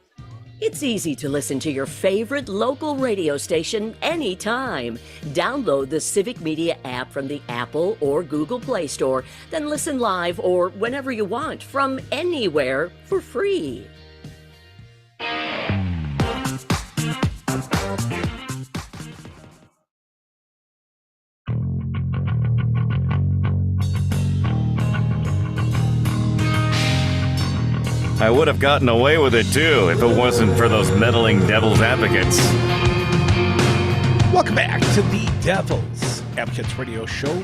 It's easy to listen to your favorite local radio station anytime. Download the Civic Media app from the Apple or Google Play Store, then listen live or whenever you want from anywhere for free. I would have gotten away with it too if it wasn't for those meddling devil's advocates. Welcome back to the Devil's Advocates Radio Show,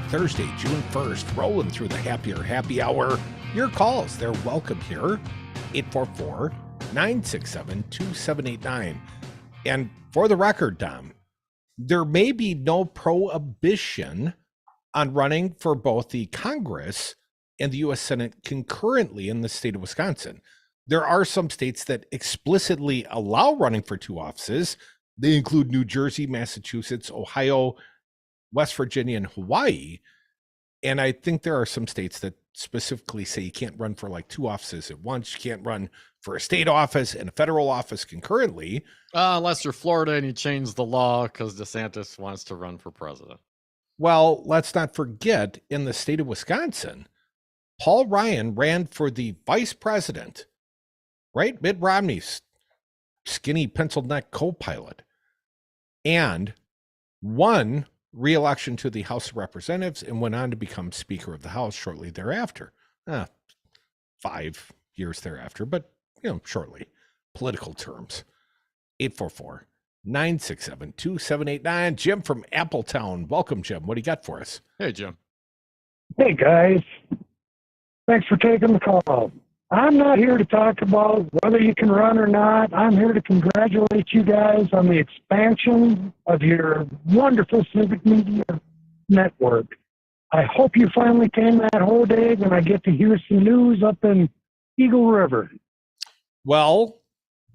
Thursday, June 1st, rolling through the happier happy hour. Your calls, they're welcome here, 844-967-2789. And for the record, Dom, there may be no prohibition on running for both the Congress and the U.S. Senate concurrently in the state of Wisconsin. There are some states that explicitly allow running for 2 offices. They include New Jersey, Massachusetts, Ohio, West Virginia, and Hawaii. And I think there are some states that specifically say you can't run for like 2 offices at once. You can't run for a state office and a federal office concurrently. Unless you're Florida and you change the law because DeSantis wants to run for president. Well, let's not forget, in the state of Wisconsin, Paul Ryan ran for the vice president, right? Mitt Romney's skinny pencil neck co-pilot, and won re-election to the House of Representatives and went on to become Speaker of the House shortly thereafter. 5 years thereafter, but shortly. Political terms. 844-967-2789. Jim from Appletown. Welcome, Jim. What do you got for us? Hey, Jim. Hey, guys. Thanks for taking the call. I'm not here to talk about whether you can run or not. I'm here to congratulate you guys on the expansion of your wonderful Civic Media Network. I hope you finally came that whole day when I get to hear some news up in Eagle River. Well,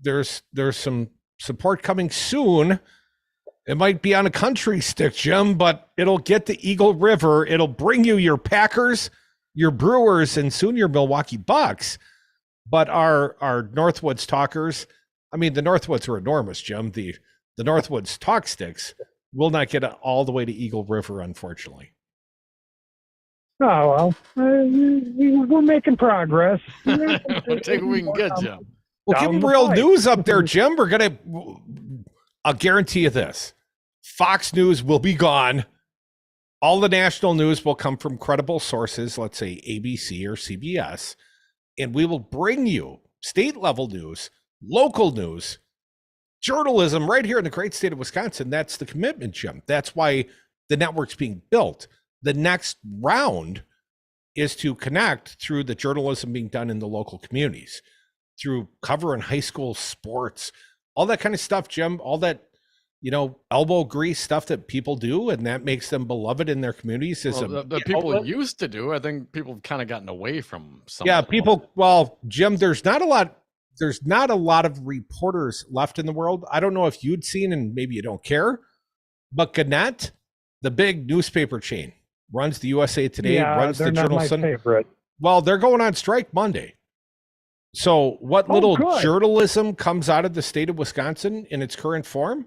there's some support coming soon. It might be on a country stick, Jim, but it'll get to Eagle River. It'll bring you your Packers, your Brewers, and soon your Milwaukee Bucks. But our Northwoods talkers, I mean, the Northwoods are enormous, Jim. The Northwoods talk sticks will not get all the way to Eagle River, unfortunately. Oh, well, we're making progress. We'll take what we can get, Jim. Well, give them real news up there, Jim. I'll guarantee you this. Fox News will be gone. All the national news will come from credible sources, let's say ABC or CBS, and we will bring you state-level news, local news, journalism right here in the great state of Wisconsin. That's the commitment, Jim. That's why the network's being built. The next round is to connect through the journalism being done in the local communities, through covering high school sports, all that kind of stuff, Jim, all that, elbow grease stuff that people do, and that makes them beloved in their communities. The people used to do. I think people have kind of gotten away from some. Yeah, people. Well, Jim, there's not a lot of reporters left in the world. I don't know if you'd seen, and maybe you don't care, but Gannett, the big newspaper chain, runs the USA Today, runs the Journal Sun. Favorite. Well, they're going on strike Monday. So what little journalism comes out of the state of Wisconsin in its current form,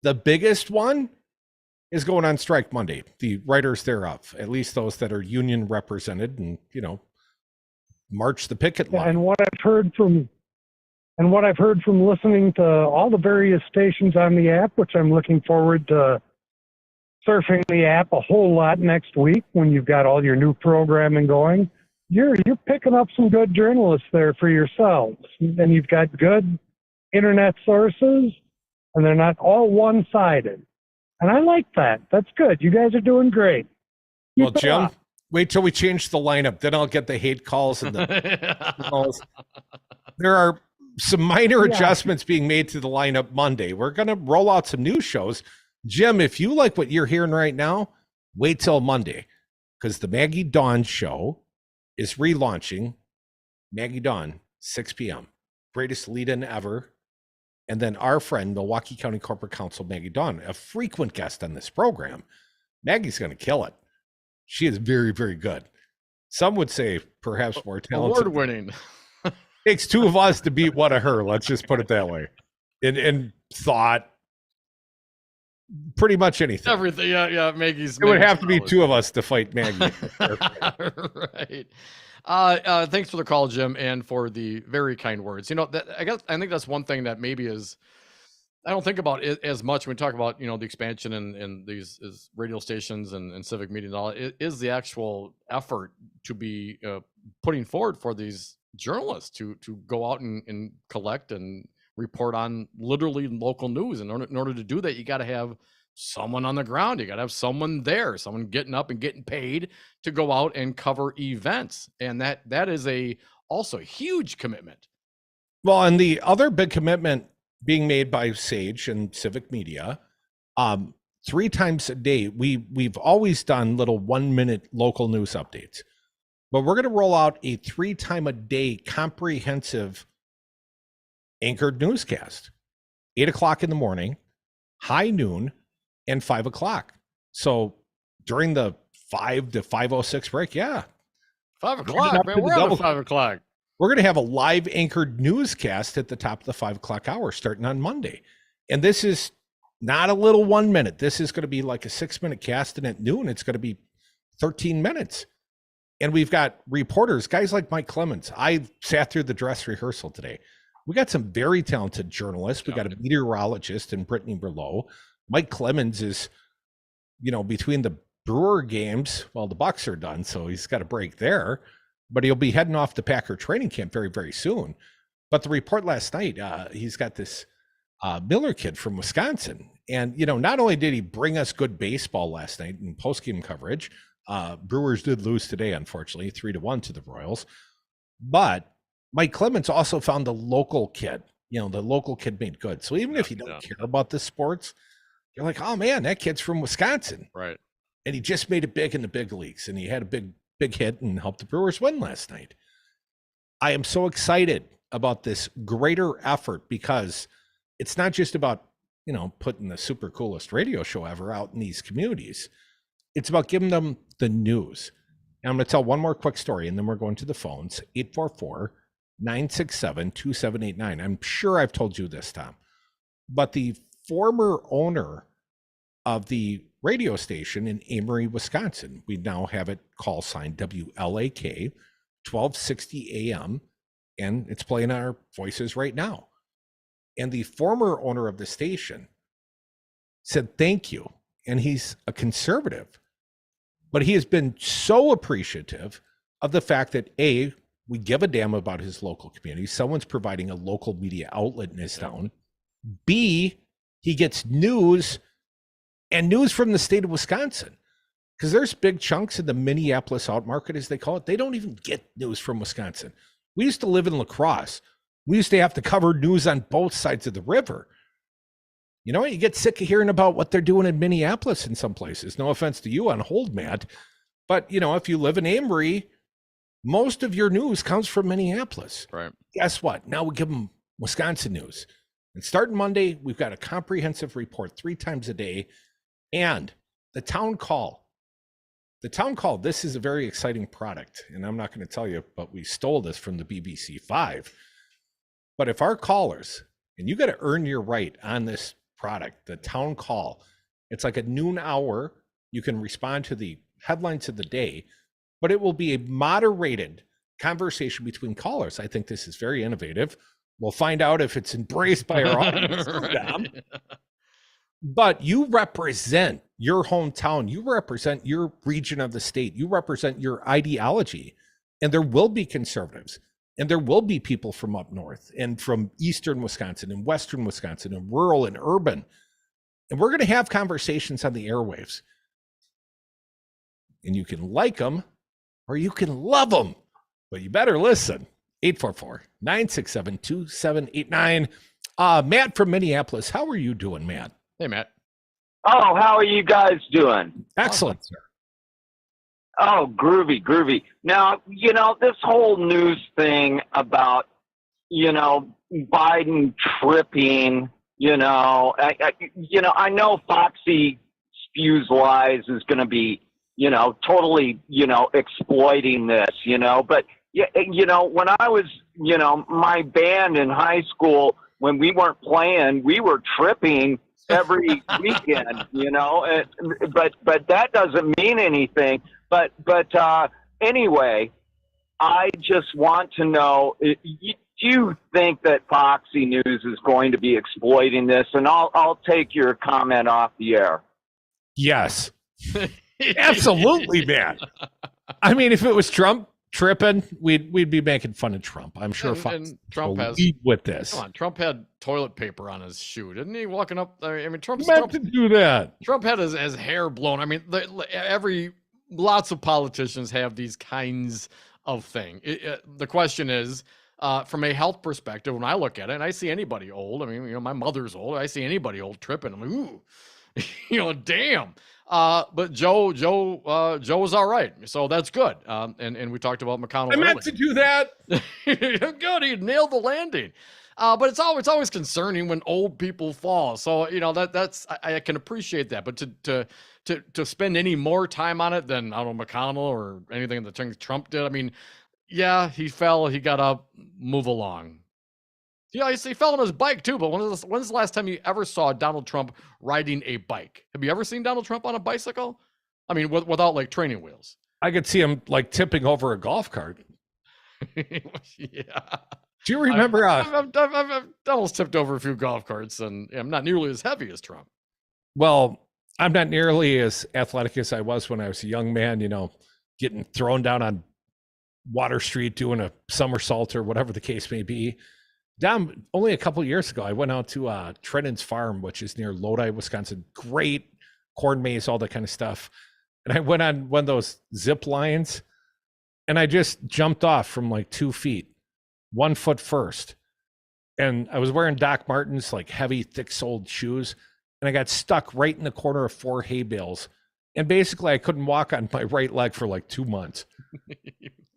the biggest one is going on strike Monday. The writers thereof, at least those that are union represented, and march the picket line. And what I've heard from listening to all the various stations on the app, which I'm looking forward to surfing the app a whole lot next week when you've got all your new programming going. You're picking up some good journalists there for yourselves, and you've got good internet sources, and they're not all one-sided. And I like that. That's good. You guys are doing great. Well, Jim, wait till we change the lineup. Then I'll get the hate calls and the calls. There are some minor adjustments being made to the lineup Monday. We're going to roll out some new shows. Jim, if you like what you're hearing right now, wait till Monday, because the Maggie Dawn show is relaunching. Maggie Dawn, 6 p.m. Greatest lead-in ever. And then our friend, Milwaukee County Corporate Counsel Maggie Dawn, a frequent guest on this program. Maggie's going to kill it. She is very, very good. Some would say perhaps more talented. Award-winning. Takes two of us to beat one of her. Let's just put it that way. In thought, pretty much anything. Everything, yeah. Maggie's. It would have to be two of us to fight Maggie. Right. Thanks for the call, Jim, and for the very kind words. I think that's one thing that maybe I don't think about it as much when we talk about the expansion and these radio stations and civic media and all. It is the actual effort to be putting forward for these journalists to go out and collect and report on literally local news. And in order to do that, you got to have someone on the ground. You got to have someone there, someone getting up and getting paid to go out and cover events. And that is also a huge commitment. Well, and the other big commitment being made by Sage and Civic Media, 3 times a day, we've always done little 1-minute local news updates, but we're going to roll out a 3-time-a-day comprehensive anchored newscast, 8 o'clock in the morning, high noon, and 5 o'clock. So during the 5 to 5:06 break, 5 o'clock, man, we're on 5 o'clock. We're going to have a live anchored newscast at the top of the 5 o'clock hour starting on Monday. And this is not a little 1 minute. This is going to be like a 6-minute cast, and at noon, it's going to be 13 minutes. And we've got reporters, guys like Mike Clemens. I sat through the dress rehearsal today. We got some very talented journalists. We got a meteorologist in Brittany Berlow. Mike Clemens is, between the Brewer games, well, the Bucks are done, so he's got a break there. But he'll be heading off to Packer training camp very, very soon. But the report last night, he's got this Miller kid from Wisconsin. And, not only did he bring us good baseball last night in postgame coverage, Brewers did lose today, unfortunately, 3-1 to the Royals. But Mike Clemens also found the local kid. The local kid made good. So even if you don't care about the sports, you're like, oh man, that kid's from Wisconsin. Right. And he just made it big in the big leagues. And he had a big hit and helped the Brewers win last night. I am so excited about this greater effort because it's not just about putting the super coolest radio show ever out in these communities. It's about giving them the news. And I'm going to tell one more quick story, and then we're going to the phones. 844-967-2789. I'm sure I've told you this, Tom, but the former owner of the radio station in Amory, Wisconsin, we now have it call sign WLAK 1260 AM, and it's playing our voices right now. And the former owner of the station said thank you, and he's a conservative, but he has been so appreciative of the fact that A, we give a damn about his local community. Someone's providing a local media outlet in his town. B, he gets news, and news from the state of Wisconsin, because there's big chunks in the Minneapolis outmarket, as they call it. They don't even get news from Wisconsin. We used to live in La Crosse. We used to have to cover news on both sides of the river. You get sick of hearing about what they're doing in Minneapolis in some places. No offense to you on hold, Matt. But, if you live in Amory, most of your news comes from Minneapolis. Right. Guess what? Now we give them Wisconsin news. And starting Monday, we've got a comprehensive report 3 times a day. And the town call. This is a very exciting product. And I'm not going to tell you, but we stole this from the BBC 5. But if our callers, and you got to earn your right on this product, the town call, it's like a noon hour. You can respond to the headlines of the day, but it will be a moderated conversation between callers. I think this is very innovative. We'll find out if it's embraced by our audience. Right. But you represent your hometown. You represent your region of the state. You represent your ideology. And there will be conservatives. And there will be people from up north and from eastern Wisconsin and western Wisconsin and rural and urban. And we're going to have conversations on the airwaves. And you can like them or you can love them. But you better listen. 844-967-2789. Matt from Minneapolis. How are you doing, Matt? Hey, Matt. Oh, how are you guys doing? Excellent, sir. Oh, groovy. Now, this whole news thing about, Biden tripping, I know Foxy spews lies is going to be, totally, exploiting this, but, when I was, my band in high school, when we weren't playing, we were tripping every weekend, but that doesn't mean anything. But anyway, I just want to know, do you think that Foxy News is going to be exploiting this? And I'll take your comment off the air. Yes, absolutely, man. I mean, if it was Trump tripping, we'd be making fun of Trump. I'm sure Fox Trump will has lead with this. Come on, Trump had toilet paper on his shoe, didn't he? Walking up, I mean, Trump to do that. Trump had his hair blown. I mean, lots of politicians have these kinds of thing. The question is, from a health perspective, when I look at it, and I see anybody old. I mean, my mother's old. I see anybody old tripping. I'm like, ooh, damn. But Joe was all right, so that's good. And we talked about McConnell. I meant to do that. Good, he nailed the landing. But it's always concerning when old people fall. So that's I can appreciate that. But to spend any more time on it than I don't know McConnell or anything that Trump did. I mean, yeah, he fell, he got up, move along. Yeah, he fell on his bike too, but when's the last time you ever saw Donald Trump riding a bike? Have you ever seen Donald Trump on a bicycle? I mean, without like training wheels. I could see him like tipping over a golf cart. Yeah. Do you remember? I've almost tipped over a few golf carts, and I'm not nearly as heavy as Trump. Well, I'm not nearly as athletic as I was when I was a young man, getting thrown down on Water Street, doing a somersault or whatever the case may be. Down only a couple of years ago, I went out to Trennan's Farm, which is near Lodi, Wisconsin. Great corn maze, all that kind of stuff. And I went on one of those zip lines, and I just jumped off from like 2 feet, 1 foot first. And I was wearing Doc Martens, like heavy, thick-soled shoes, and I got stuck right in the corner of 4 hay bales. And basically, I couldn't walk on my right leg for like 2 months.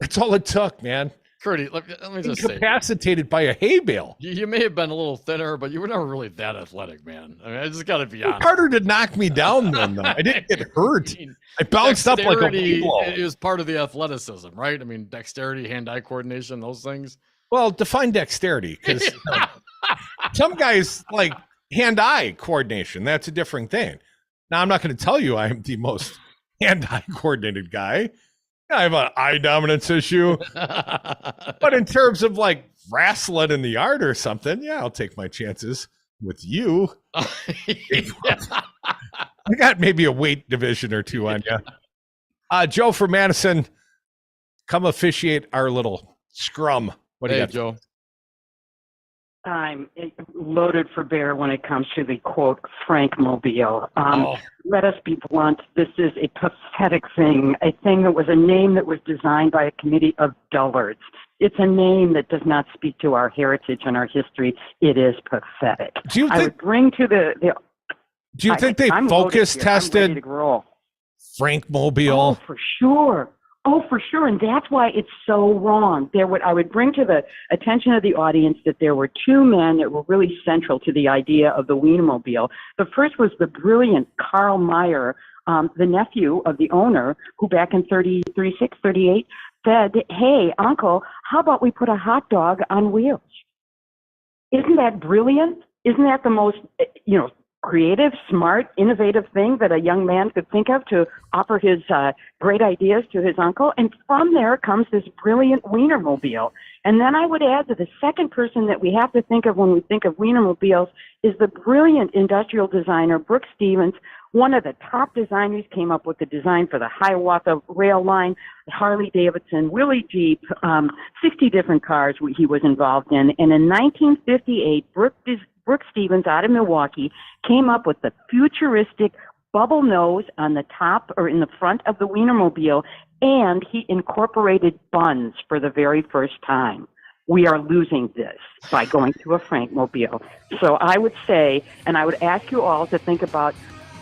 That's all it took, man. Curdy, let me just say, incapacitated by a hay bale. You may have been a little thinner, but you were never really that athletic, man. I mean, I just got to be honest. It's harder to knock me down then, though. I didn't get hurt. I bounced up like a willow. It was part of the athleticism, right? I mean, dexterity, hand-eye coordination, those things. Well, define dexterity, because some guys like hand-eye coordination. That's a different thing. Now, I'm not going to tell you I'm the most hand-eye coordinated guy. I have an eye dominance issue. But in terms of like wrestling in the yard or something, yeah, I'll take my chances with you. I got maybe a weight division or two on you. Joe from Madison, come officiate our little scrum. What do you got, Joe? I'm loaded for bear when it comes to the, quote, Frankmobile. Let us be blunt. This is a pathetic thing, a thing that was a name that was designed by a committee of dullards. It's a name that does not speak to our heritage and our history. It is pathetic. Do you think, I would bring to do you think they focus tested Frankmobile? Oh, for sure. Oh, for sure. And that's why it's so wrong. I would bring to the attention of the audience that there were two men that were really central to the idea of the Weinermobile. The first was the brilliant Carl Meyer, the nephew of the owner, who back in 36, 38 said, hey, uncle, how about we put a hot dog on wheels? Isn't that brilliant? Isn't that the most, creative, smart, innovative thing that a young man could think of to offer his great ideas to his uncle? And from there comes this brilliant Weinermobile. And then I would add that the second person that we have to think of when we think of Weinermobiles is the brilliant industrial designer, Brooks Stevens. One of the top designers, came up with the design for the Hiawatha rail line, Harley Davidson, Willie Jeep, 60 different cars he was involved in. And in 1958, Brooks Stevens out of Milwaukee came up with the futuristic bubble nose on the top or in the front of the Weinermobile, and he incorporated buns for the very first time. We are losing this by going to a Frankmobile. So I would say, and I would ask you all to think about,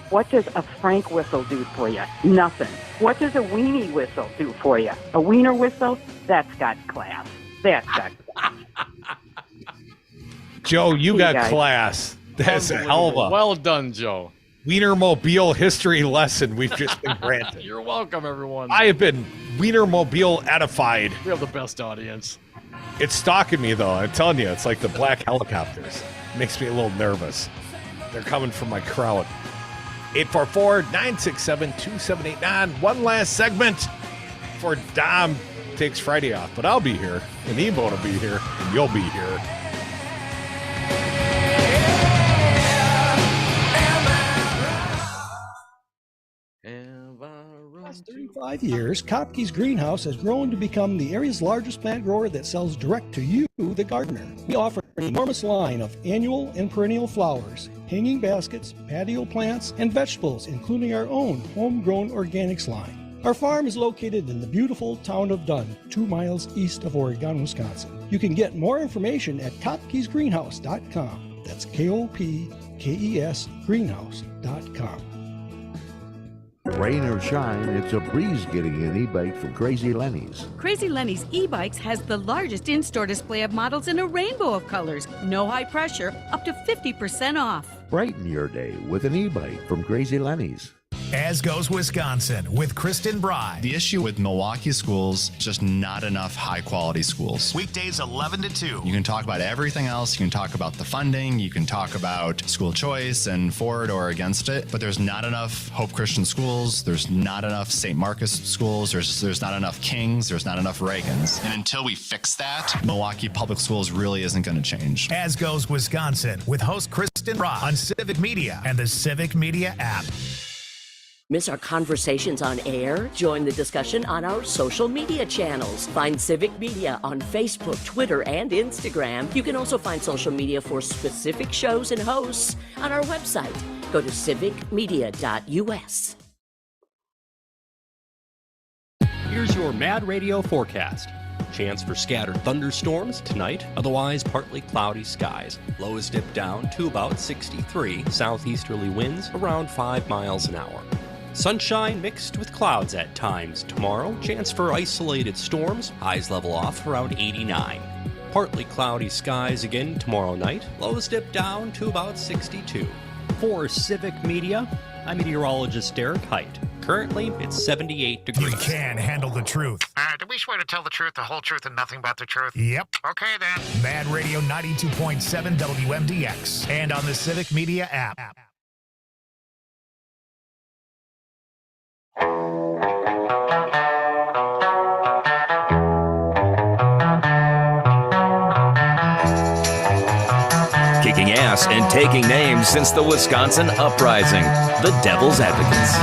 what does a Frank whistle do for you? Nothing. What does a weenie whistle do for you? A wiener whistle? That's got class. That's got class. Joe, you got class. That's a hell of a... Well done, Joe. Weinermobile history lesson we've just been granted. You're welcome, everyone. I have been Weinermobile edified. We have the best audience. It's stalking me, though. I'm telling you, it's like the black helicopters. It makes me a little nervous. They're coming from my crowd. 844-967-2789. One last segment before Dom takes Friday off. But I'll be here, and Ebon will be here, and you'll be here. Last 35 years, Kopke's Greenhouse has grown to become the area's largest plant grower that sells direct to you, the gardener. We offer an enormous line of annual and perennial flowers, hanging baskets, patio plants, and vegetables, including our own homegrown organics line. Our farm is located in the beautiful town of Dunn, 2 miles east of Oregon, Wisconsin. You can get more information at kopkesgreenhouse.com. That's KOPKES greenhouse.com. Rain or shine, it's a breeze getting an e-bike from Crazy Lenny's. Crazy Lenny's e-bikes has the largest in-store display of models in a rainbow of colors. No high pressure, up to 50% off. Brighten your day with an e-bike from Crazy Lenny's. As Goes Wisconsin with Kristen Bry. The issue with Milwaukee schools, just not enough high-quality schools. Weekdays 11 to 2. You can talk about everything else. You can talk about the funding. You can talk about school choice and for it or against it. But there's not enough Hope Christian schools. There's not enough St. Marcus schools. There's not enough Kings. There's not enough Reagans. And until we fix that, Milwaukee Public Schools really isn't going to change. As Goes Wisconsin with host Kristen Bry on Civic Media and the Civic Media app. Miss our conversations on air? Join the discussion on our social media channels. Find Civic Media on Facebook, Twitter, and Instagram. You can also find social media for specific shows and hosts on our website. Go to civicmedia.us. Here's your Mad Radio forecast. Chance for scattered thunderstorms tonight, otherwise partly cloudy skies. Lows dip down to about 63, southeasterly winds around 5 miles an hour. Sunshine mixed with clouds at times tomorrow. Chance for isolated storms. Highs level off around 89. Partly cloudy skies again tomorrow night. Lows dip down to about 62. For Civic Media, I'm meteorologist Derek Height. Currently, it's 78 degrees. You can handle the truth. Do we swear to tell the truth, the whole truth, and nothing but the truth? Yep. Okay, then. Mad Radio 92.7 WMDX and on the Civic Media app. Kicking ass and taking names since the Wisconsin Uprising. The Devil's Advocates.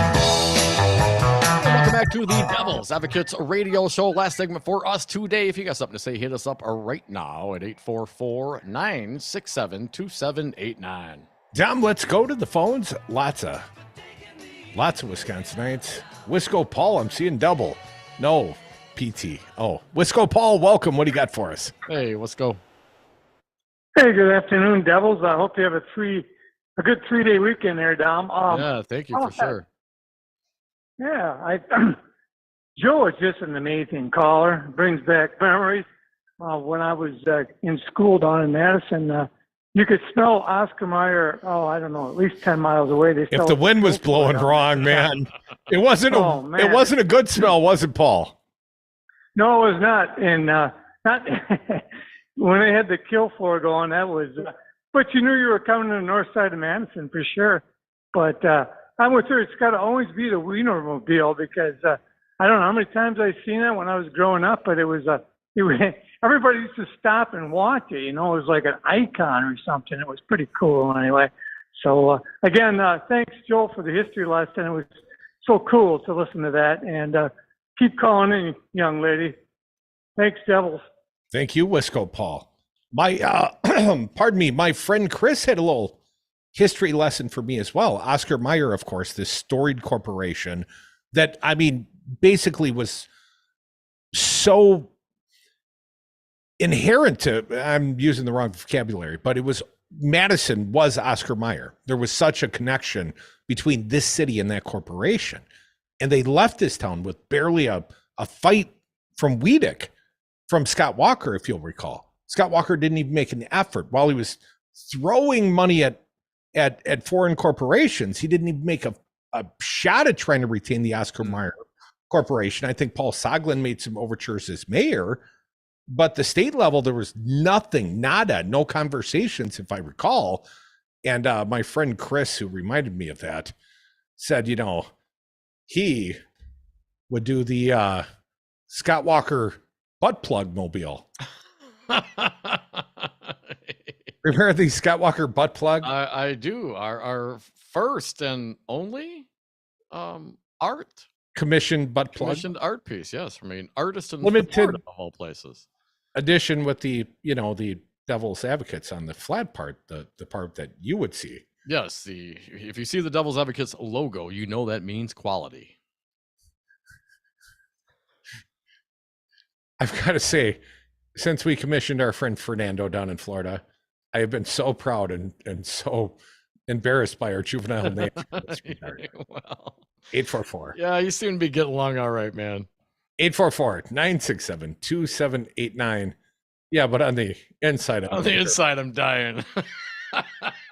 Welcome back to the Devil's Advocates radio show. Last segment for us today. If you got something to say, hit us up right now at 844-967-2789. Dom, let's go to the phones. Lots of Wisconsinites. Wisco Paul, I'm seeing double. No, PT. Oh, Wisco Paul, welcome. What do you got for us? Hey, let's go. Hey, good afternoon, Devils. I hope you have a good 3-day weekend there, Dom. Yeah, thank you for sure. Yeah, Joe is just an amazing caller. Brings back memories. When I was in school down in Madison, you could smell Oscar Mayer. I don't know, at least 10 miles away. If the wind was blowing wrong, man, it wasn't a good smell, was it, Paul? No, it was not. And not when they had the kill floor going. That was. But you knew you were coming to the north side of Madison for sure. But I'm with her. It's got to always be the Weinermobile because I don't know how many times I've seen it when I was growing up, but it was everybody used to stop and watch it. You know, it was like an icon or something. It was pretty cool anyway. So again, thanks, Joel, for the history lesson. It was so cool to listen to that. And keep calling in, young lady. Thanks, Devils. Thank you, Wisco Paul. My pardon me, my friend Chris had a little history lesson for me as well. Oscar Mayer, of course, this storied corporation that, I mean, basically was so inherent to, I'm using the wrong vocabulary, but it was, Madison was Oscar Mayer. There was such a connection between this city and that corporation. And they left this town with barely a fight from Weedick, from Scott Walker, if you'll recall. Scott Walker didn't even make an effort. While he was throwing money at foreign corporations, he didn't even make a shot at trying to retain the Oscar Mayer Corporation. I think Paul Soglin made some overtures as mayor, but the state level, there was nothing, nada, no conversations, if I recall. And my friend Chris, who reminded me of that, said, you know, he would do the Scott Walker butt plug mobile. Remember the Scott Walker butt plug? I do. Our first and only art. Commissioned butt plug. Commissioned art piece, yes. I mean, artist in limited Florida, of all places. Edition with the Devil's Advocates on the flat part, the part that you would see. Yes, if you see the Devil's Advocates logo, you know that means quality. I've got to say, since we commissioned our friend Fernando down in Florida, I have been so proud and so embarrassed by our juvenile name. Well, 844. Yeah, you seem to be getting along all right, man. 844-967-2789. Yeah, but on the inside, I'm dying.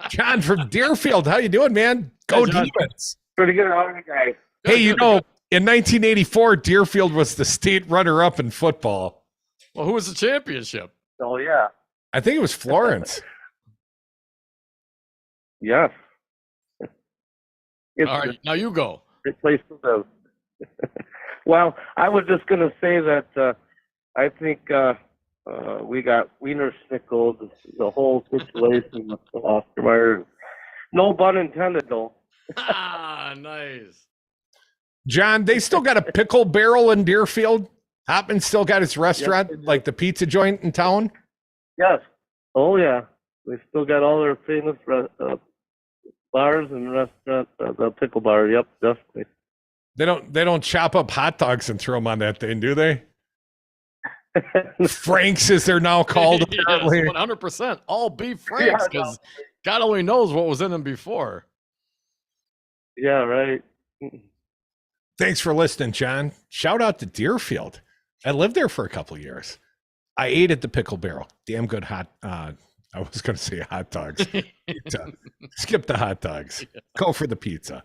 John from Deerfield, how you doing, man? Go Demons. Pretty good. How are you guys? Hey, you know, in 1984, Deerfield was the state runner-up in football. Well, who was the championship? Oh, yeah. I think it was Florence. Yes. All right, now you go. Great place to live. Well, I was just going to say that I think we got Wiener Snickel, the whole situation with Oscar Mayer. No pun intended, though. Nice. John, they still got a pickle barrel in Deerfield? Hopman still got his restaurant, like the pizza joint in town? Yes. Oh, yeah. They still got all their famous bars and restaurants, the pickle bar. Yep, definitely. They don't chop up hot dogs and throw them on that thing, do they? Franks, as they're now called. Yes, 100%. All beef Franks, because God only knows what was in them before. Yeah, right. Thanks for listening, John. Shout out to Deerfield. I lived there for a couple of years. I ate at the Pickle Barrel. Damn good hot. I was going to say hot dogs. Pizza. Skip the hot dogs. Go for the pizza.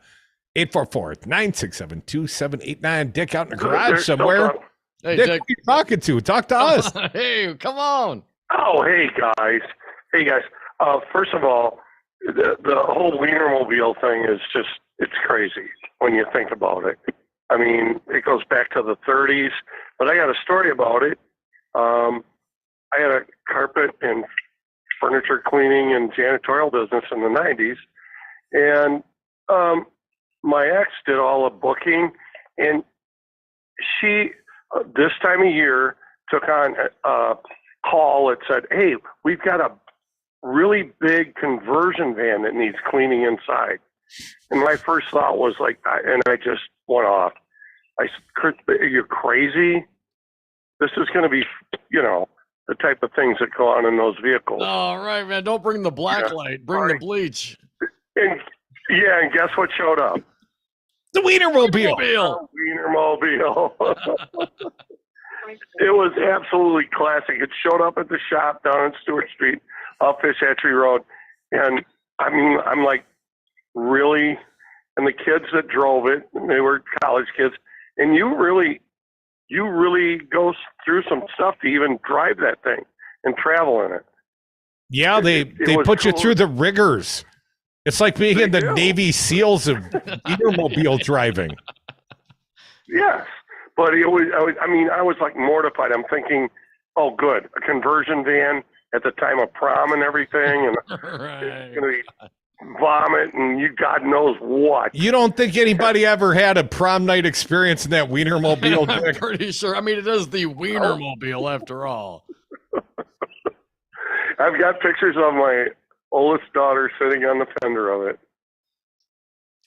844-967-2789. Dick out in the garage somewhere. Hey, Dick, Dick. who are you talking to? Talk to us. Hey, come on. Oh, hey guys. First of all, the whole Weinermobile thing is it's crazy when you think about it. I mean, it goes back to the 30s, but I got a story about it. I had a carpet and furniture cleaning and janitorial business in the 90s, and my ex did all the booking, and she, this time of year, took on a call that said, hey, we've got a really big conversion van that needs cleaning inside. And my first thought was like, and I just went off. I said, are you crazy? This is going to be, the type of things that go on in those vehicles. All right, man. Don't bring the black light. Bring the bleach. And guess what showed up? The Weinermobile. Weinermobile. It was absolutely classic. It showed up at the shop down on Stewart Street, off Fish Hatchery Road. And I mean, I'm like, really? And the kids that drove it, they were college kids. And you really go through some stuff to even drive that thing and travel in it. Yeah, they put you through the rigors. It's like being in the Navy SEALs of Weinermobile driving. Yes. But I was like mortified. I'm thinking, oh, good, a conversion van at the time of prom and everything, and it's going to be vomit and God knows what. You don't think anybody ever had a prom night experience in that Weinermobile? I'm pretty sure. I mean, it is the Weinermobile after all. I've got pictures of my oldest daughter sitting on the fender of it.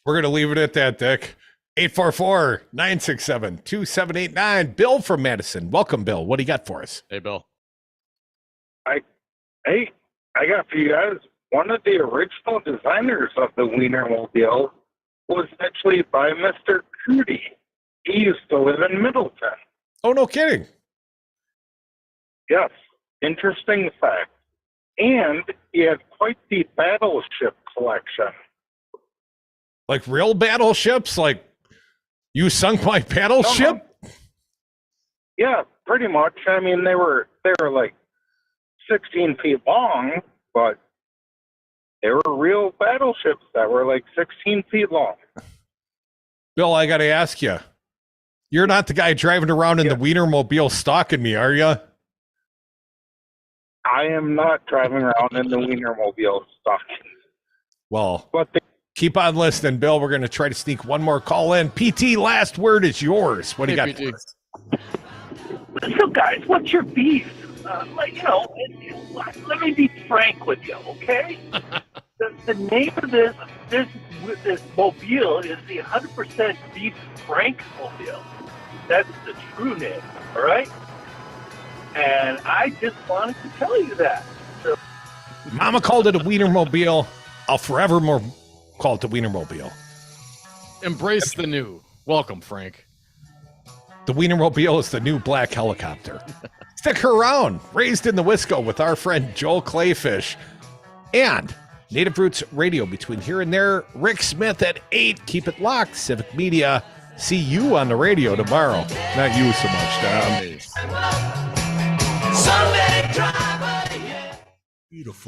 We're going to leave it at that, Dick. 844-967-2789. Bill from Madison. Welcome, Bill. What do you got for us? Hey, Bill. I got for you guys. One of the original designers of the Weinermobile was actually by Mr. Cootie. He used to live in Middleton. Oh, no kidding. Yes. Interesting fact. And he had quite the battleship collection. Like real battleships? Like you sunk my battleship? No. Yeah, pretty much. I mean, they were like 16 feet long, but they were real battleships that were like 16 feet long. Bill, I got to ask you. You're not the guy driving around in the Weinermobile stalking me, are you? I am not driving around in the Weinermobile stalking. Well, keep on listening, Bill. We're going to try to sneak one more call in. PT, last word is yours. What do you got for us? So, guys, what's your beef? Let me be frank with you, okay? The name of this mobile is the 100% beef Frank mobile. That's the true name, all right? And I just wanted to tell you that. So, Mama called it a Weinermobile. I'll forevermore call it the Weinermobile. Embrace the new. Welcome, Frank. The Weinermobile is the new black helicopter. Stick around. Raised in the Wisco with our friend Joel Clayfish. And Native Roots Radio between here and there. Rick Smith at 8. Keep it locked. Civic Media. See you on the radio tomorrow. Not you so much, Tom. Sunday driver, yeah. Beautiful.